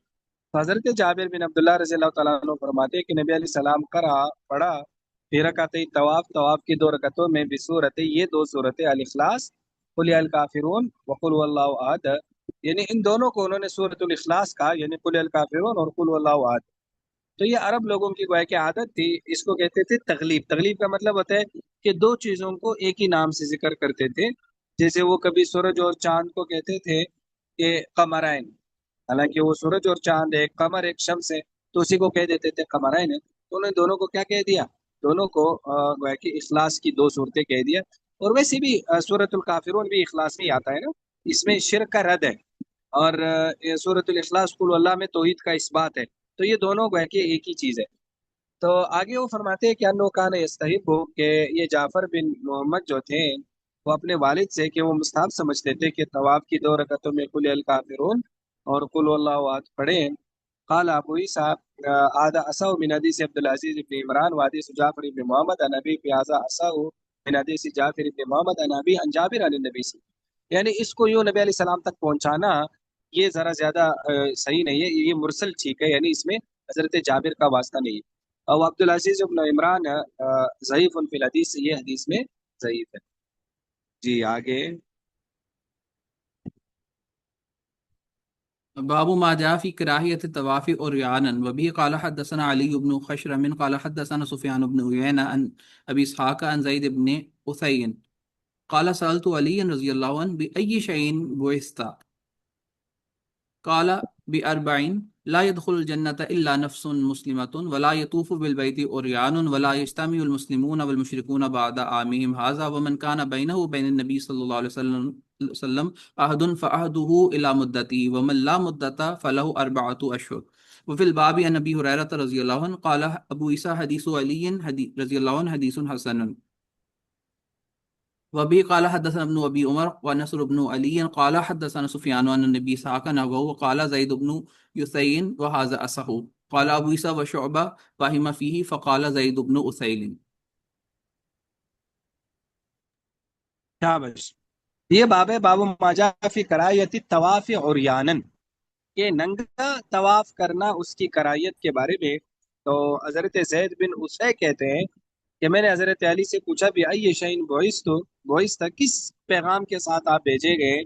حضرت جابر بن عبداللہ رضی اللہ تعالیٰ عنہ فرماتے ہیں کہ نبی علیہ السلام پڑھا فی رکعتي طواف، طواف کی 2 رکعتوں میں بصورتیں، یہ 2 صورتیں، الاخلاص قل یا الکافرون وقل هو اللہ احد، یعنی ان دونوں کو انہوں نے سورۃ الاخلاص کہا، یعنی قل یا الکافرون اور قل هو اللہ احد. تو یہ عرب لوگوں کی گویا کہ عادت تھی، اس کو کہتے تھے تغلیب. تغلیب کا مطلب ہوتا ہے کہ 2 چیزوں کو ایک ہی نام سے ذکر کرتے تھے. جیسے وہ کبھی سورج اور چاند کو کہتے تھے کہ قمرین، حالانکہ وہ سورج اور چاند ایک، قمر ایک شمس ہے، تو اسی کو کہہ دیتے تھے قمرین. تو انہوں نے دونوں کو کیا کہہ دیا، دونوں کو گویا کہ اخلاص کی 2 صورتیں کہہ دیا. اور ویسے بھی سورۃ الکافرون بھی اخلاص میں آتا ہے نا، اس میں شرک کا رد ہے، اور سورۃ الاخلاص قل اللہ میں توحید کا اثبات ہے. تو یہ دونوں گویا کہ ایک ہی چیز ہے. تو آگے وہ فرماتے ہیں کہ انو کان یستحب، کہ یہ جعفر بن محمد جو تھے وہ اپنے والد سے کہ وہ مستحب سمجھتے تھے کہ طواف کی 2 رکعتوں میں قل الکافرون اور قل اللہ احد پڑھیں. قال ابو عیسیٰ هذا اصح من حدیث عبد العزیز بن عمران وحدیث جعفر بن محمد عن ابی فی هذا اصح من حدیث جعفر بن محمد عن ابی عن جابر عن النبی صلی اللہ علیہ وسلم. یعنی اس کو یوں نبی علیہ السلام تک پہنچانا یہ ذرا زیادہ صحیح نہیں ہے، یہ مرسل ٹھیک ہے، یعنی اس میں حضرت جابر کا واسطہ نہیں ہے. اور عبدالعزیز بن عمران ضعیف فی الحدیث، یہ حدیث میں ضعیف ہے. جی آگے. باب ما جاء في كراهية الطواف عريانا. وبه قال حدثنا علي بن خشرم قال حدثنا سفيان بن عيينة عن أبي إسحاق عن زيد بن أثين قال سألت علي رضي الله عنه بأي شيء بعثت؟ قال بأربع لا يدخل الجنة إلا نفس مسلمة ولا يطوف بالبيت عريان ولا يجتمع المسلمون والمشركون بعد عامهم هذا ومن كان بينه وبين النبي صلى الله عليه وسلم عهد فعهده إلى مدته ومن لا مدة فله 4 أشهر. وفي الباب عن أبي هريرة رضي الله عنه قال أبو عيسى حديث علي رضي الله عنه حديث حسن. وبه قال حدثنا ابن ابي عمر ونصر بن علي قال حدثنا سفيان عن النبي صلى الله عليه وسلم وقال زيد بن يثين وهذا اصح. قال ابو عيسى وشعبة فهم فيه فقال زيد بن أثيل. شابش. یہ باب ہے باب ما جاء فی کراہیت الطواف عریانا، کہ ننگا طواف کرنا اس کی کراہیت کے بارے میں. تو حضرت زید بن اسے کہتے ہیں کہ میں نے حضرت علی سے پوچھا بھی ای شین بعثت، کس پیغام کے ساتھ آپ بھیجے گئے.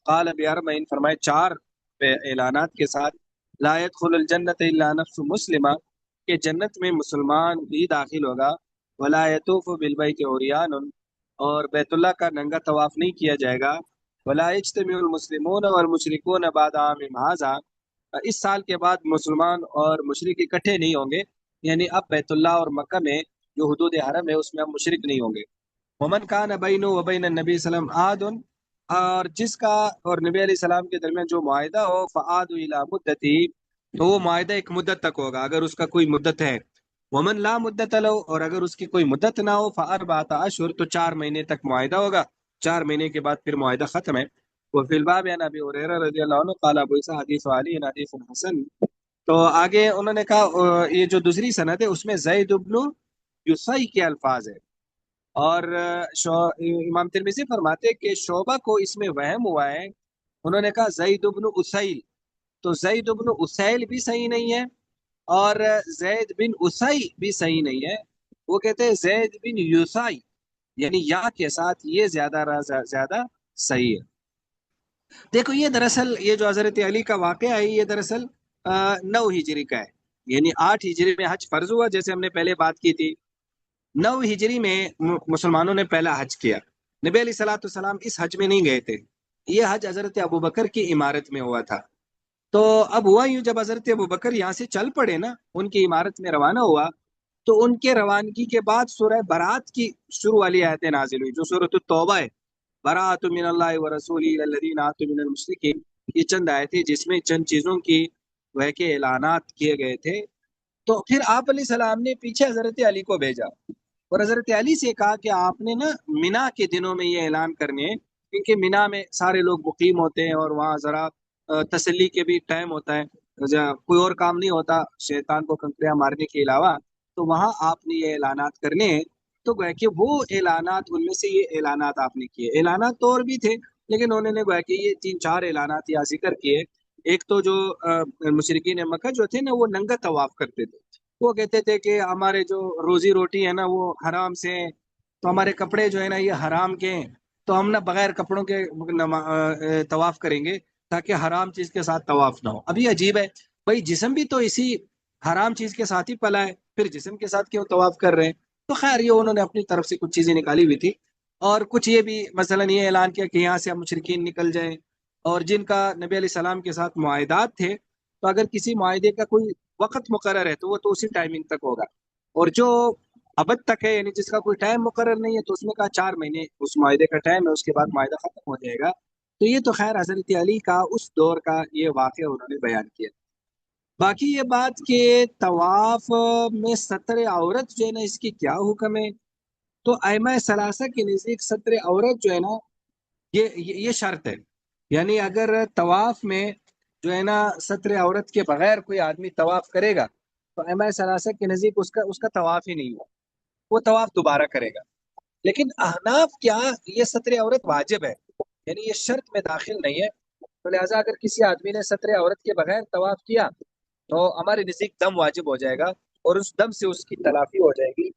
قال باربعین، فرمائے 4 اعلانات کے ساتھ. لا يدخل الجنت الا نفس مسلمہ، کہ جنت میں مسلمان ہی داخل ہوگا. ولا يطوف بالبیت عریان، اور بیت اللہ کا ننگا طواف نہیں کیا جائے گا. ولا يجتمع المسلمون والمشركون بعد عام هذا، اس سال کے بعد مسلمان اور مشرک اکٹھے نہیں ہوں گے، یعنی اب بیت اللہ اور مکہ میں جو حدود حرم ہے اس میں اب مشرک نہیں ہوں گے. ومن کان بینہ وبین النبی صلی اللہ علیہ وسلم عہد، اور جس کا اور نبی علیہ السلام کے درمیان جو معاہدہ ہو، فعاد الی مدتی، تو وہ معاہدہ ایک مدت تک ہوگا اگر اس کا کوئی مدت ہے. ومن لا مدت لہ، اور اگر اس کی کوئی مدت نہ ہو، فاربعۃ اشہر، تو 4 مہینے تک معاہدہ ہوگا، 4 مہینے کے بعد پھر معاہدہ ختم ہے. وفی الباب عن ابی ہریرہ رضی اللہ عنہ قال ابو عیسیٰ حدیث علی حدیث حسن. تو آگے انہوں نے کہا یہ جو دوسری سند ہے اس میں زید بن یوسئی کے الفاظ ہے، اور امام ترمذی فرماتے کہ شعبہ کو اس میں وہم ہوا ہے. انہوں نے کہا زید بن اسیل، تو زید بن اسیل بھی صحیح نہیں ہے اور زید بن اسئی بھی صحیح نہیں ہے. وہ کہتے ہیں زید بن یوسئی، یعنی یا کے ساتھ، یہ زیادہ صحیح ہے. دیکھو یہ دراصل یہ جو حضرت علی کا واقعہ ہے یہ دراصل 9 ہجری کا ہے، یعنی 8 ہجری میں حج فرض ہوا، جیسے ہم نے پہلے بات کی تھی. 9 ہجری میں مسلمانوں نے پہلا حج کیا. نبی علیہ الصلوۃ والسلام اس حج میں نہیں گئے تھے، یہ حج حضرت ابوبکر کی عمارت میں ہوا تھا. تو اب ہوا یوں، جب حضرت ابوبکر یہاں سے چل پڑے نا، ان کی عمارت میں روانہ ہوا، تو ان کے روانگی کے بعد سورہ برات کی شروع والی آیتیں نازل ہوئی جو سورۃ التوبہ ہے، برات من اللہ ورسولہ الی الذین عاہدتم من المشرکین. یہ چند آیتیں جس میں چند چیزوں کی وہ کہ اعلانات کیے گئے تھے. تو پھر آپ علیہ السلام نے پیچھے حضرت علی کو بھیجا اور حضرت علی سے کہا کہ آپ نے نا مینا کے دنوں میں یہ اعلان کرنے ہیں، کیونکہ مینا میں سارے لوگ مقیم ہوتے ہیں اور وہاں ذرا تسلی کے بھی ٹائم ہوتا ہے، کوئی اور کام نہیں ہوتا شیطان کو کنکریاں مارنے کے علاوہ. تو وہاں آپ نے یہ اعلانات کرنے ہیں. تو گویا کہ وہ اعلانات، ان میں سے یہ اعلانات آپ نے کیے. اعلانات تو اور بھی تھے لیکن انہوں نے گویا کہ یہ 3-4 اعلانات یا ذکر کیے. ایک تو جو مشرکین مکہ جو تھے نا وہ ننگا طواف کرتے تھے. وہ کہتے تھے کہ ہمارے جو روزی روٹی ہے نا وہ حرام سے ہیں، تو ہمارے کپڑے جو ہے نا یہ حرام کے ہیں، تو ہم نا بغیر کپڑوں کے طواف کریں گے تاکہ حرام چیز کے ساتھ طواف نہ ہو. اب یہ عجیب ہے، بھائی جسم بھی تو اسی حرام چیز کے ساتھ ہی پلا ہے، پھر جسم کے ساتھ کیوں طواف کر رہے ہیں؟ تو خیر یہ انہوں نے اپنی طرف سے کچھ چیزیں نکالی ہوئی تھی، اور کچھ یہ بھی مثلا یہ اعلان کیا کہ یہاں سے ہم مشرکین نکل جائیں، اور جن کا نبی علیہ السلام کے ساتھ معاہدات تھے تو اگر کسی معاہدے کا کوئی وقت مقرر ہے تو وہ تو اسی ٹائمنگ تک ہوگا، اور جو ابد تک ہے یعنی جس کا کوئی ٹائم مقرر نہیں ہے تو اس میں کہا 4 مہینے اس معاہدے کا ٹائم ہے، اس کے بعد معاہدہ ختم ہو جائے گا. تو یہ تو خیر حضرت علی کا اس دور کا یہ واقعہ انہوں نے بیان کیا. باقی یہ بات کہ طواف میں ستر عورت جو ہے نا اس کی کیا حکم ہے، تو ائمہ ثلاثہ کے نزدیک ستر عورت جو ہے نا یہ شرط ہے. یعنی اگر طواف میں جو ہے نا ستر عورت کے بغیر کوئی آدمی طواف کرے گا تو ائمہ ثلاثہ کے نزدیک اس کا طواف ہی نہیں ہوا، وہ طواف دوبارہ کرے گا. لیکن احناف کیا یہ ستر عورت واجب ہے، یعنی یہ شرط میں داخل نہیں ہے. تو لہٰذا اگر کسی آدمی نے ستر عورت کے بغیر طواف کیا تو ہمارے نزدیک دم واجب ہو جائے گا اور اس دم سے اس کی تلافی ہو جائے گی.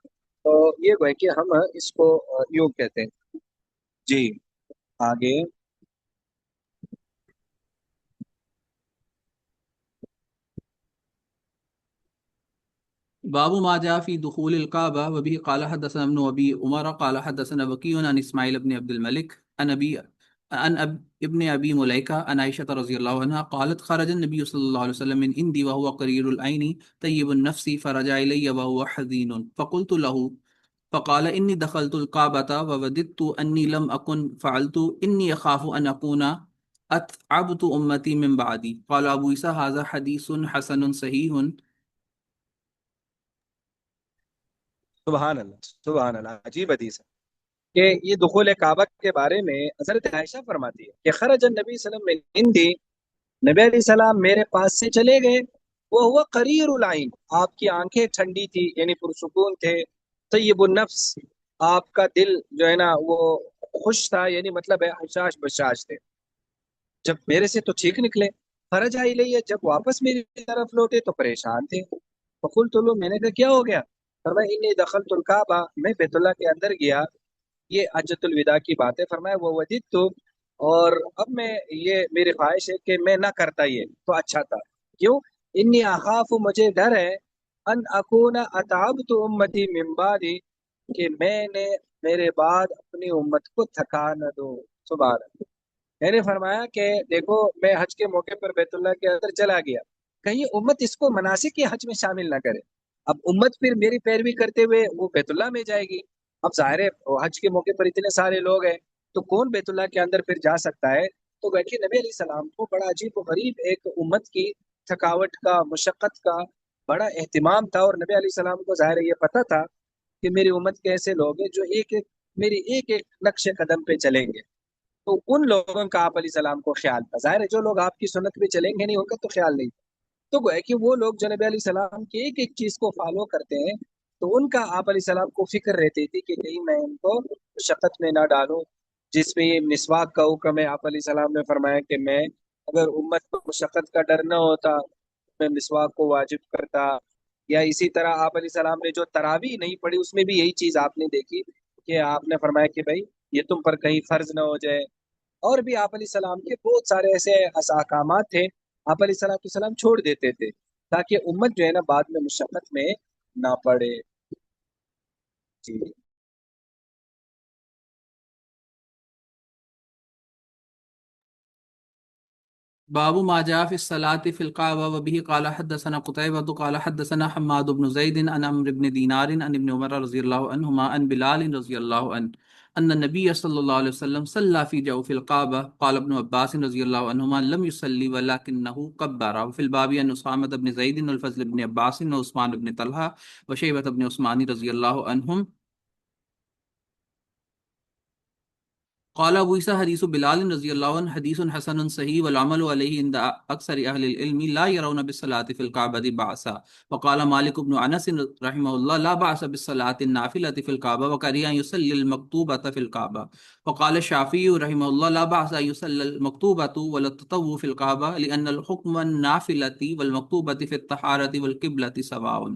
تو یہ گویا کہ ہم اس کو یوں کہتے ہیں. جی آگے. باب ما جاء في دخول الكعبة وبه قال حدثنا ابن أبي عمر قال حدثنا وكيع عن إسماعيل بن عبد الملك عن ابن أبي مليكة عن عائشة رضي الله عنها قالت خرج النبي صلى الله عليه وسلم من عندي وهو قرير العين طيب النفس فرجع إلي وهو حزين فقلت له فقال إني دخلت الكعبة ووددت أني لم أكن فعلت إني أخاف أن أكون أتعبت أمتي من بعدي. قال أبو عيسى هذا حديث حسن صحيح. سبحان اللہ سبحان اللہ، عجیب حدیث ہے کہ یہ دخول کعبہ کے بارے میں حضرت عائشہ فرماتی ہے کہ خرج النبی صلی اللہ علیہ وسلم من عندی، نبی علیہ السلام میرے پاس سے چلے گئے، وہ ہوا قریر العین، آپ کی آنکھیں ٹھنڈی تھی یعنی پرسکون تھے، طیب النفس، آپ کا دل جو ہے نا وہ خوش تھا، یعنی مطلب ہے حشاش بشاش تھے. جب میرے سے تو ٹھیک نکلے، فرج آئی لئی، جب واپس میری طرف لوٹے تو پریشان تھے. فقلت له، میں نے کہا کیا ہو گیا؟ فرمایا انی دخلت الکعبہ، میں بیت اللہ کے اندر گیا. یہ حجۃ الوداع کی بات ہے. فرمایا وہ ودیت تو، اور اب میں یہ میری خواہش ہے کہ میں نہ کرتا یہ تو اچھا تھا. کیوں؟ انی اخاف، مجھے ڈر ہے، ان اکون اتعبت امتی من بعدی، کہ میں نے میرے بعد اپنی امت کو تھکا نہ دو. سبحان اللہ. میں نے فرمایا کہ دیکھو میں حج کے موقع پر بیت اللہ کے اندر چلا گیا، کہیں امت اس کو مناسک کے حج میں شامل نہ کرے. اب امت پھر میری پیروی کرتے ہوئے وہ بیت اللہ میں جائے گی. اب ظاہر ہے حج کے موقع پر اتنے سارے لوگ ہیں تو کون بیت اللہ کے اندر پھر جا سکتا ہے؟ تو بیٹھے نبی علیہ السلام کو بڑا عجیب و غریب ایک امت کی تھکاوٹ کا، مشقت کا بڑا اہتمام تھا، اور نبی علیہ السلام کو ظاہر ہے یہ پتہ تھا کہ میری امت کے ایسے لوگ ہیں جو میری ایک ایک نقش قدم پہ چلیں گے. تو ان لوگوں کا آپ علیہ السلام کو خیال تھا. ظاہر ہے جو لوگ آپ کی سنت پہ چلیں گے نہیں ان کا تو خیال نہیں. تو گویا کہ وہ لوگ جو نبی علیہ السلام کی ایک ایک چیز کو فالو کرتے ہیں تو ان کا آپ علیہ السلام کو فکر رہتی تھی کہ کہیں میں ان کو شقت میں نہ ڈالوں. جس میں یہ مسواک کا حکم ہے، آپ علیہ السلام نے فرمایا کہ میں اگر امت کو مشقت کا ڈر نہ ہوتا میں مسواک کو واجب کرتا. یا اسی طرح آپ علیہ السلام نے جو تراویح نہیں پڑھی اس میں بھی یہی چیز آپ نے دیکھی کہ آپ نے فرمایا کہ بھائی یہ تم پر کہیں فرض نہ ہو جائے. اور بھی آپ علیہ السلام کے بہت سارے ایسے احکامات تھے آپ علیہ السلام چھوڑ دیتے تھے تاکہ امت جو ہے نا بعد میں مشقت میں نہ پڑے. جی باب ما جاء في الصلاة في الكعبة وبه قال حدثنا قتيبة قال حدثنا حماد بن زيد عن عمرو بن دينار عن ابن عمر رضي الله عنهما عن بلال رضي الله عنه أن النبي صلى الله عليه وسلم صلى في جوف الكعبة. قال ابن عباس رضي الله عنهما لم يصلي ولكنه كبر. وفي الباب عن أسامة بن زيد والفضل بن عباس وعثمان بن طلحة وشيبة بن عثمان رضي الله عنهم. قال ابو عيسى حديث بلال رضي الله عنه حديث حسن صحيح والعمل عليه عند اكثر اهل العلم لا يرون بالصلاه في الكعبه بأسا. وقال مالك بن انس رحمه الله لا بأس بالصلاه النافله في الكعبه وكره ان يصلي المكتوبه في الكعبه. وقال الشافعي رحمه الله لا بأس ان يصلي المكتوبه ولا التطوع في الكعبه لان الحكم النافله والمكتوبه في الطهاره والقبله سواء.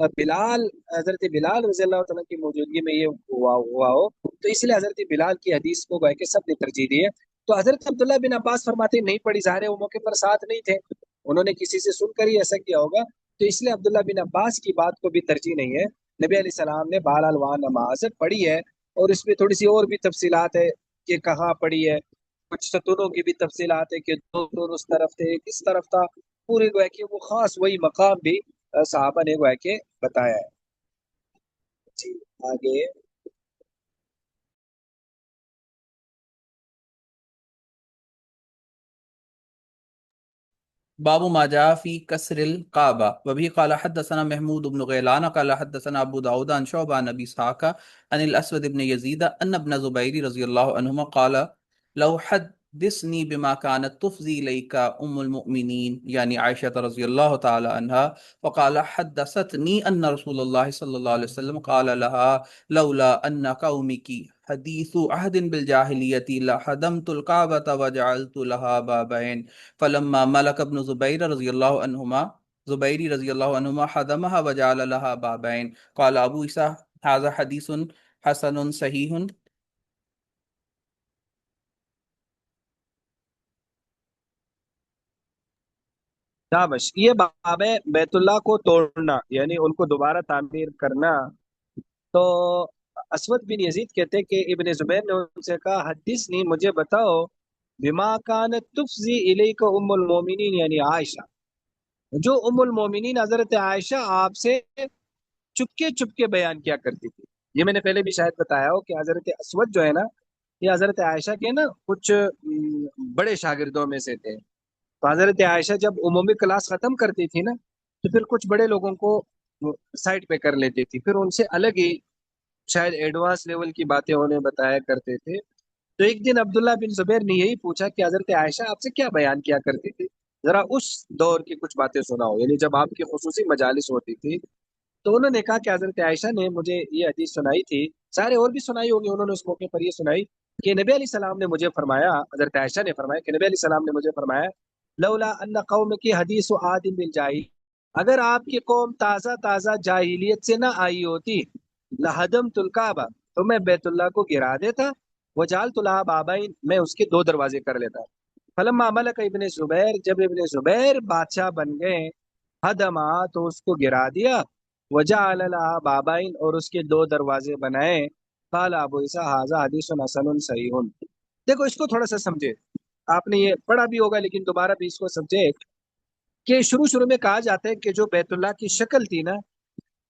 حضرت بلال رضی اللہ تعالیٰ کی موجودگی میں یہ ہوا ہو، تو اس لیے حضرت بلال کی حدیث کو گویا کہ سب نے ترجیح دی ہے۔ تو حضرت عبداللہ بن عباس فرماتے نہیں پڑھی، ظاہر ہے وہ موقع پر ساتھ نہیں تھے، انہوں نے کسی سے سن کر ہی ایسا کیا ہوگا، تو اس لیے عبداللہ بن عباس کی بات کو بھی ترجیح نہیں ہے۔ نبی علیہ السلام نے بہرحال وہاں نماز پڑھی ہے، اور اس میں تھوڑی سی اور بھی تفصیلات ہے کہ کہاں پڑھی ہے، کچھ ستونوں کی بھی تفصیلات ہے کہ دو ستون اس طرف تھے، کس طرف تھا، پورے گویا کہ وہ خاص وہی مقام بھی صحابہ نے گویا کہ بتایا ہے۔ جی آگے۔ باب ما جاء في كسر القعبة وبه قال حدثنا محمود بن غيلان قال حدثنا أبو داود عن شعبة عن أبي إسحاق عن الأسود بن يزيد أن ابن زبير رضي الله عنهما قال لو حدثني بما كانت تفضي إليك أم المؤمنين يعني عائشة رضي الله تعالى عنها، فقال حدثتني أن رسول الله صلى الله عليه وسلم قال لها لولا أن قومك حديث عهد بالجاهلية لهدمت الكعبة وجعلت لها بابين، فلما ملك ابن زبير رضي الله عنهما زبير رضي الله عنهما حدمها وجعل لها بابين. قال أبو عيسى هذا حديث حسن صحيح. شابش، یہ باب ہے بیت اللہ کو توڑنا، یعنی ان کو دوبارہ تعمیر کرنا۔ تو اسود بن یزید کہتے کہ ابن زبیر نے ان سے کہا حدثنی، مجھے بتاؤ، بما کانت تفضی الیک ام المومنین یعنی عائشہ، جو ام المومنین حضرت عائشہ آپ سے چپکے بیان کیا کرتی تھی۔ یہ میں نے پہلے بھی شاید بتایا ہو کہ حضرت اسود جو ہے نا، یہ حضرت عائشہ کے نا کچھ بڑے شاگردوں میں سے تھے۔ تو حضرت عائشہ جب عمومی کلاس ختم کرتی تھی نا، تو پھر کچھ بڑے لوگوں کو سائڈ پہ کر لیتی تھی، پھر ان سے الگ ہی شاید ایڈوانس لیول کی باتیں انہیں بتایا کرتے تھے۔ تو ایک دن عبداللہ بن زبیر نے یہی پوچھا کہ حضرت عائشہ آپ سے کیا بیان کیا کرتی تھی، ذرا اس دور کی کچھ باتیں سناؤ، یعنی جب آپ کی خصوصی مجالس ہوتی تھی۔ تو انہوں نے کہا کہ حضرت عائشہ نے مجھے یہ حدیث سنائی تھی، سارے اور بھی سنائی ہوگی، انہوں نے اس موقع پر یہ سنائی کہ نبی علیہ السلام نے مجھے فرمایا، حضرت عائشہ نے فرمایا کہ نبی علیہ السلام نے مجھے فرمایا لولا ان قوم کی حدیث و عادم بالجاہل، اگر آپ کی قوم تازہ جاہلیت سے نہ آئی ہوتی، لہدمت الکعبہ، تو میں بیت اللہ کو گرا دیتا، وجعلت لها بابین، میں اس کے دو دروازے کر لیتا۔ فلما ملک ابن زبیر، جب ابن زبیر بادشاہ بن گئے، ہدما، تو اس کو گرا دیا، وجعل لها بابین، اور اس کے دو دروازے بنائے۔ قال ابو عیسیٰ ھذا حدیث حسن صحیح۔ دیکھو اس کو تھوڑا سا سمجھے، آپ نے یہ پڑھا بھی ہوگا لیکن دوبارہ بھی اس کو سمجھے کہ شروع میں کہا جاتا ہے کہ جو بیت اللہ کی شکل تھی نا،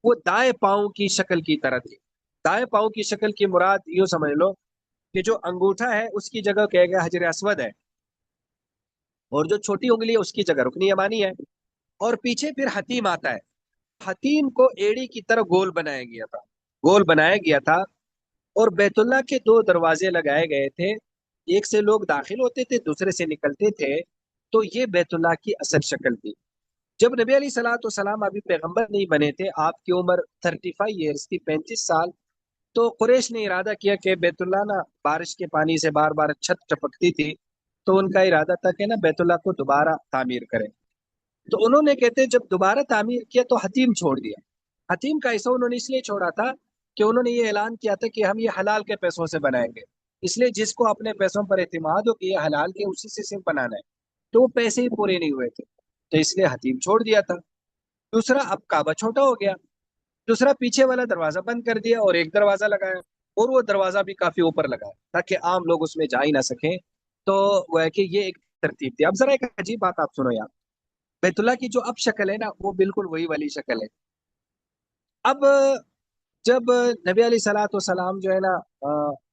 وہ دائیں پاؤں کی شکل کی طرح تھی۔ دائیں پاؤں کی شکل کی مراد یوں سمجھ لو کہ جو انگوٹھا ہے اس کی جگہ کہے گا حجر اسود ہے، اور جو چھوٹی انگلی ہے اس کی جگہ رکن یمانی ہے، اور پیچھے پھر حتیم آتا ہے۔ حتیم کو ایڑی کی طرح گول بنایا گیا تھا، اور بیت اللہ کے دو دروازے لگائے گئے تھے، ایک سے لوگ داخل ہوتے تھے، دوسرے سے نکلتے تھے۔ تو یہ بیت اللہ کی اصل شکل تھی۔ جب نبی علیہ السلام ابھی پیغمبر نہیں بنے تھے، آپ کی عمر 35 ایئرس تھی، 35 سال، تو قریش نے ارادہ کیا کہ بیت اللہ نا بارش کے پانی سے بار بار چھت ٹپکتی تھی، تو ان کا ارادہ تھا کہ نا بیت اللہ کو دوبارہ تعمیر کریں۔ تو انہوں نے کہتے ہیں جب دوبارہ تعمیر کیا تو حتیم چھوڑ دیا۔ حتیم کا حصہ انہوں نے اس لیے چھوڑا تھا کہ انہوں نے یہ اعلان کیا تھا کہ ہم یہ حلال کے پیسوں سے بنائیں گے، اس لیے جس کو اپنے پیسوں پر اعتماد ہو کہ یہ حلال کے، اسی سے صرف بنانا ہے، تو وہ پیسے ہی پورے نہیں ہوئے تھے، تو اس لیے حتیم چھوڑ دیا تھا۔ دوسرا، اب کعبہ چھوٹا ہو گیا، دوسرا پیچھے والا دروازہ بند کر دیا اور ایک دروازہ لگایا، اور وہ دروازہ بھی کافی اوپر لگایا تاکہ عام لوگ اس میں جا ہی نہ سکیں۔ تو وہ ہے کہ یہ ایک ترتیب تھی۔ اب ذرا ایک عجیب بات آپ سنو یار، بیت اللہ کی جو اب شکل ہے نا، وہ بالکل وہی والی شکل ہے۔ اب جب نبی علیہ الصلوۃ والسلام جو ہے نا،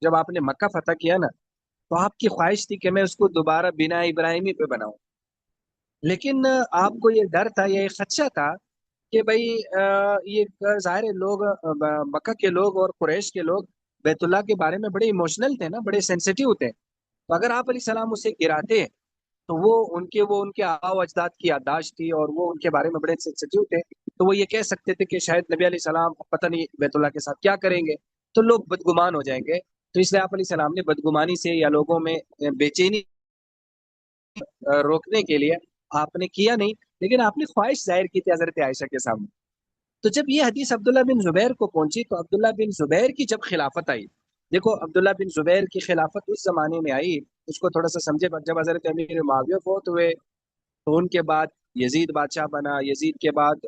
جب آپ نے مکہ فتح کیا نا، تو آپ کی خواہش تھی کہ میں اس کو دوبارہ بنا ابراہیمی پہ بناؤں، لیکن آپ کو یہ ڈر تھا، یہ خدشہ تھا کہ بھائی یہ ظاہر لوگ، مکہ کے لوگ اور قریش کے لوگ بیت اللہ کے بارے میں بڑے ایموشنل تھے نا، بڑے سینسیٹیو تھے، تو اگر آپ علیہ السلام اسے گراتے تو وہ ان کے آباء و اجداد کی یادداشت تھی، اور وہ ان کے بارے میں بڑے سینسیٹیو تھے، تو وہ یہ کہہ سکتے تھے کہ شاید نبی علیہ السلام پتہ نہیں بیت اللہ کے ساتھ کیا کریں گے، تو لوگ بدگمان ہو جائیں گے۔ تو اس لیے آپ علیہ السلام نے بدگمانی سے یا لوگوں میں بے چینی روکنے کے لیے آپ نے کیا نہیں، لیکن آپ نے خواہش ظاہر کی تھی حضرت عائشہ کے سامنے. تو جب یہ حدیث عبداللہ بن زبیر کو پہنچی تو عبداللہ بن زبیر کی جب خلافت آئی، دیکھو عبداللہ بن زبیر کی خلافت اس زمانے میں آئی، اس کو تھوڑا سا سمجھے. جب حضرت امیر معاویہ فوت ہوئے تو ان کے بعد یزید بادشاہ بنا. یزید کے بعد